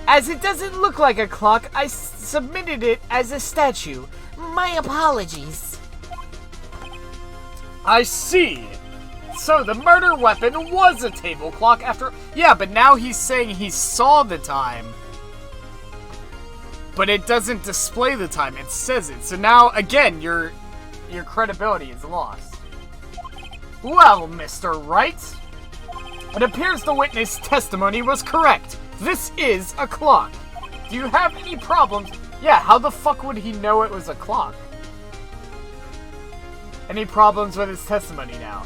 [SPEAKER 3] As it doesn't look like a clock, I submitted it as a statue. My apologies.
[SPEAKER 1] I see. So the murder weapon was a table clock after... Yeah, but now he's saying he saw the time. But it doesn't display the time, it says it. So now, again, your credibility is lost. Well, Mr. Wright, it appears the witness testimony was correct. This is a clock. Do you have any problems? Yeah, how the fuck would he know it was a clock? Any problems with his testimony now?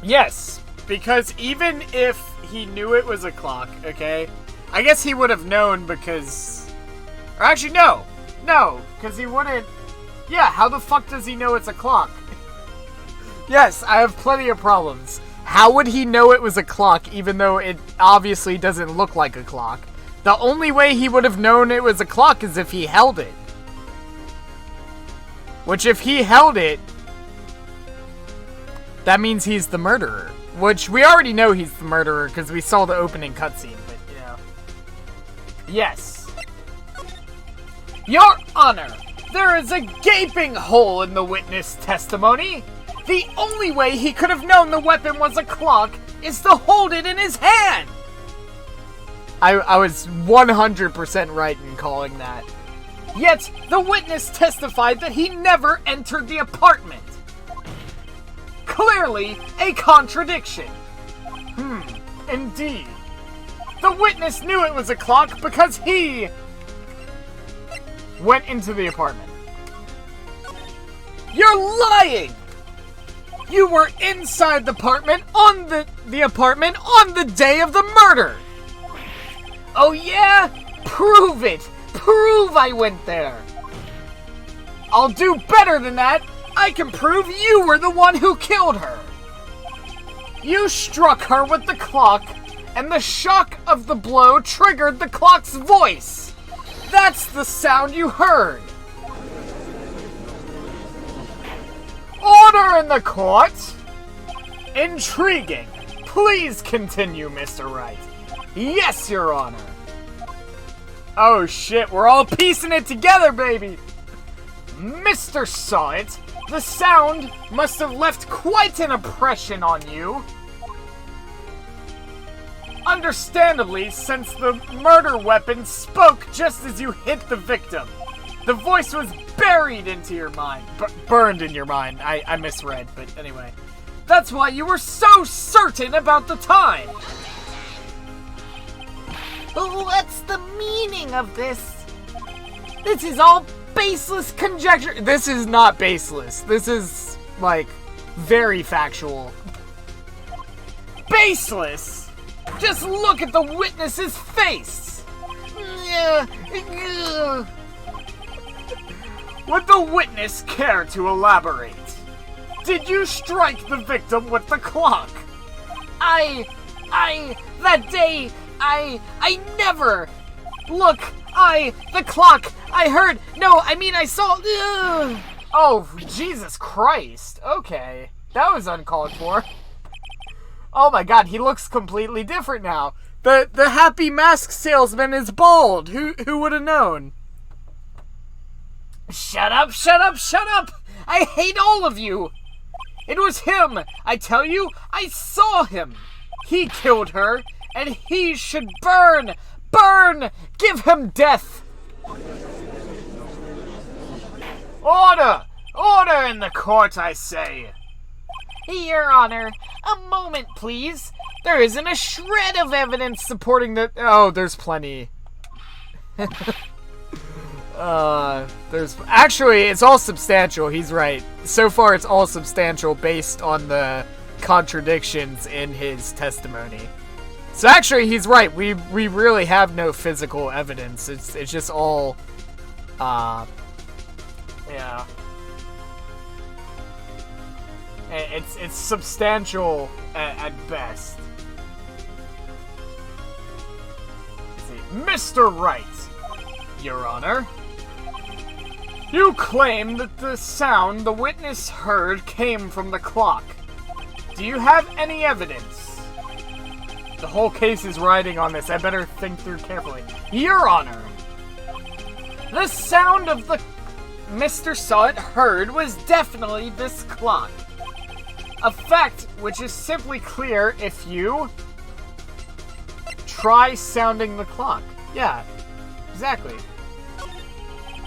[SPEAKER 1] Yes, because even if he knew it was a clock, okay, I guess he would have known because, or actually no, because he wouldn't, yeah, how the fuck does he know it's a clock? Yes, I have plenty of problems. How would he know it was a clock even though it obviously doesn't look like a clock? The only way he would have known it was a clock is if he held it. Which, if he held it, that means he's the murderer. Which, we already know he's the murderer because we saw the opening cutscene, but, you know. Yes. Your Honor, there is a gaping hole in the witness testimony. The only way he could have known the weapon was a clock is to hold it in his hand. I was 100% right in calling that. Yet, the witness testified that he never entered the apartment. Clearly, a contradiction. Indeed. The witness knew it was a clock because he went into the apartment. You're lying! You were inside the apartment on the apartment on the day of the murder! Oh yeah? Prove it! Prove I went there! I'll do better than that! I can prove you were the one who killed her! You struck her with the clock, and the shock of the blow triggered the clock's voice! That's the sound you heard! Order in the court! Intriguing! Please continue, Mr. Wright. Yes, Your Honor! Oh shit, we're all piecing it together, baby! Mr. Saw It, the sound must have left quite an impression on you. Understandably, since the murder weapon spoke just as you hit the victim. The voice was buried into your mind. Burned in your mind. I misread, but anyway. That's why you were so certain about the time.
[SPEAKER 3] What's the meaning of this?
[SPEAKER 1] This is all baseless conjecture. This is not baseless. This is, like, very factual. Baseless? Just look at the witness's face. Would the witness care to elaborate? Did you strike the victim with the clock?
[SPEAKER 2] That day, I never... Look, the clock, I heard... No, I mean, I saw... Ugh. Oh, Jesus Christ. Okay. That was uncalled for. Oh my god, he looks completely different now. The happy mask salesman is bald. Who would have known? Shut up, shut up, shut up! I hate all of you! It was him! I tell you, I saw him! He killed her, and he should burn! Burn! Give him death! Order! Order in the court, I say! Your Honor, a moment, please. There isn't a shred of evidence supporting the... Oh, there's plenty. There's... Actually, it's all substantial. He's right. So far, it's all substantial based on the contradictions in his testimony. So actually, he's right. We really have no physical evidence. It's just all... Yeah. It's substantial at best. Let's see. Mr. Wright, Your Honor. You claim that the sound the witness heard came from the clock. Do you have any evidence? The whole case is riding on this. I better think through carefully. Your Honor, the sound of the Mr. Saw It heard was definitely this clock. A fact which is simply clear if you try sounding the clock. Yeah, exactly.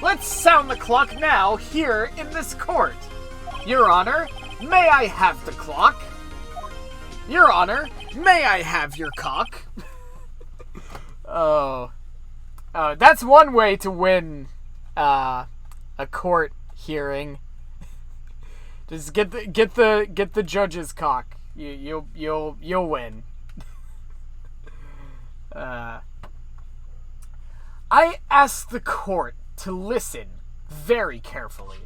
[SPEAKER 2] Let's sound the clock now here in this court. Your Honor, may I have the clock? Your Honor, may I have your cock? Oh, that's one way to win a court hearing. Just get the judge's cock. You'll win. I ask the court to listen very carefully.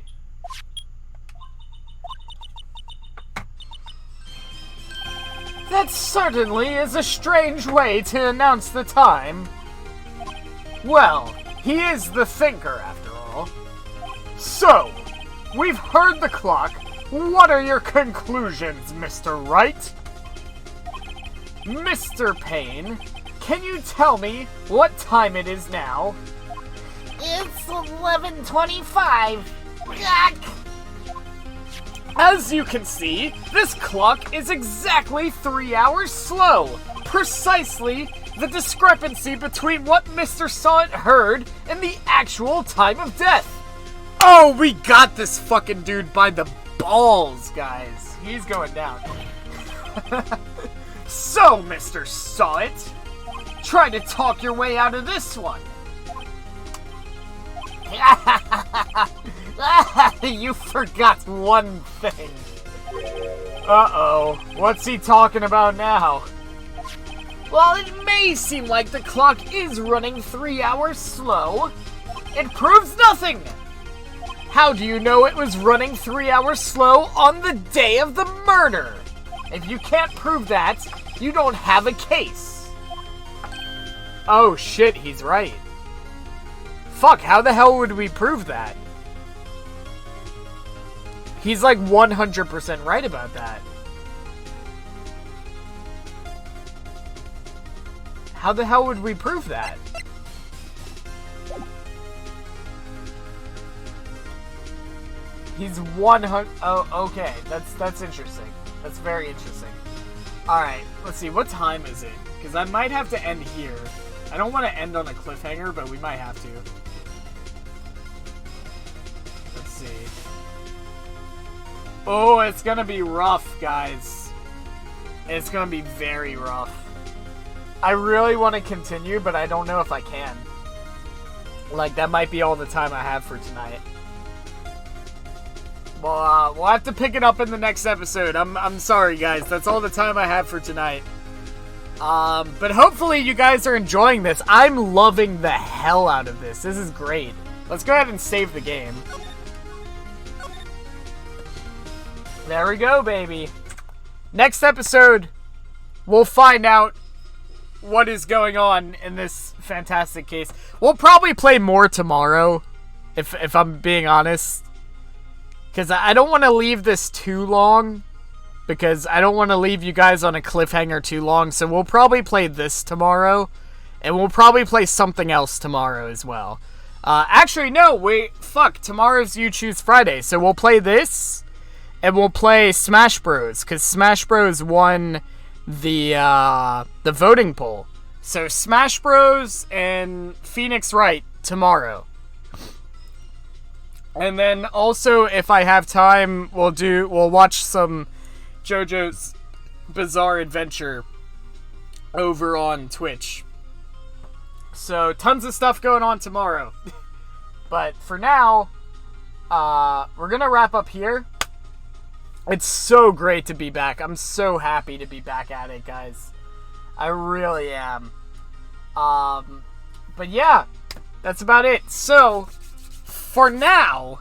[SPEAKER 2] That certainly is a strange way to announce the time. Well, he is the thinker after all. So, we've heard the clock. What are your conclusions, Mr. Wright? Mr. Payne, can you tell me what time it is now?
[SPEAKER 3] It's 11:25. Yuck!
[SPEAKER 2] As you can see, this clock is exactly 3 hours slow. Precisely the discrepancy between what Mr. Saw It heard and the actual time of death. Oh, we got this fucking dude by the balls, guys. He's going down. So, Mr. Saw It, try to talk your way out of this one. You forgot one thing. Uh-oh. What's he talking about now? While it may seem like the clock is running 3 hours slow, it proves nothing. How do you know it was running 3 hours slow on the day of the murder? If you can't prove that, you don't have a case. Oh shit, he's right. Fuck, how the hell would we prove that? He's like 100% right about that. How the hell would we prove that? He's 100... Oh, okay. That's interesting. That's very interesting. Alright, let's see. What time is it? Because I might have to end here. I don't want to end on a cliffhanger, but we might have to. Let's see. Oh, it's gonna be rough, guys. It's gonna be very rough. I really want to continue, but I don't know if I can. Like, that might be all the time I have for tonight. Well, we'll have to pick it up in the next episode. I'm sorry, guys. That's all the time I have for tonight. But hopefully you guys are enjoying this. I'm loving the hell out of this. This is great. Let's go ahead and save the game. There we go, baby. Next episode,
[SPEAKER 1] we'll find out what is going on in this fantastic case. We'll probably play more tomorrow, if I'm being honest. Because I don't want to leave this too long. Because I don't want to leave you guys on a cliffhanger too long. So we'll probably play this tomorrow. And we'll probably play something else tomorrow as well. Actually, no, wait, fuck. Tomorrow's You Choose Friday. So we'll play this. And we'll play Smash Bros. Because Smash Bros won the voting poll. So Smash Bros. And pheonix Wright tomorrow. And then also, if I have time, we'll watch some JoJo's Bizarre Adventure over on Twitch. So tons of stuff going on tomorrow. But for now, we're gonna wrap up here. It's so great to be back. I'm so happy to be back at it, guys. I really am. But yeah, that's about it. So, for now,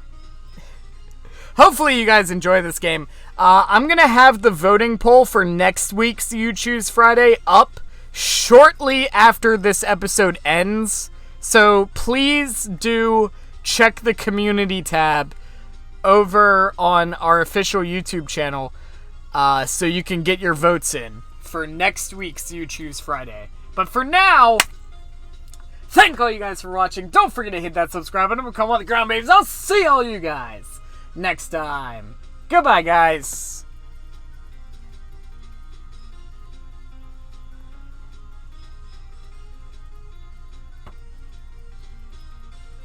[SPEAKER 1] hopefully you guys enjoy this game. I'm going to have the voting poll for next week's You Choose Friday up shortly after this episode ends. So please do check the community tab over on our official YouTube channel so you can get your votes in for next week's You Choose Friday. But for now, thank all you guys for watching. Don't forget to hit that subscribe button. Come on the ground, babes. I'll see all you guys next time. Goodbye, guys.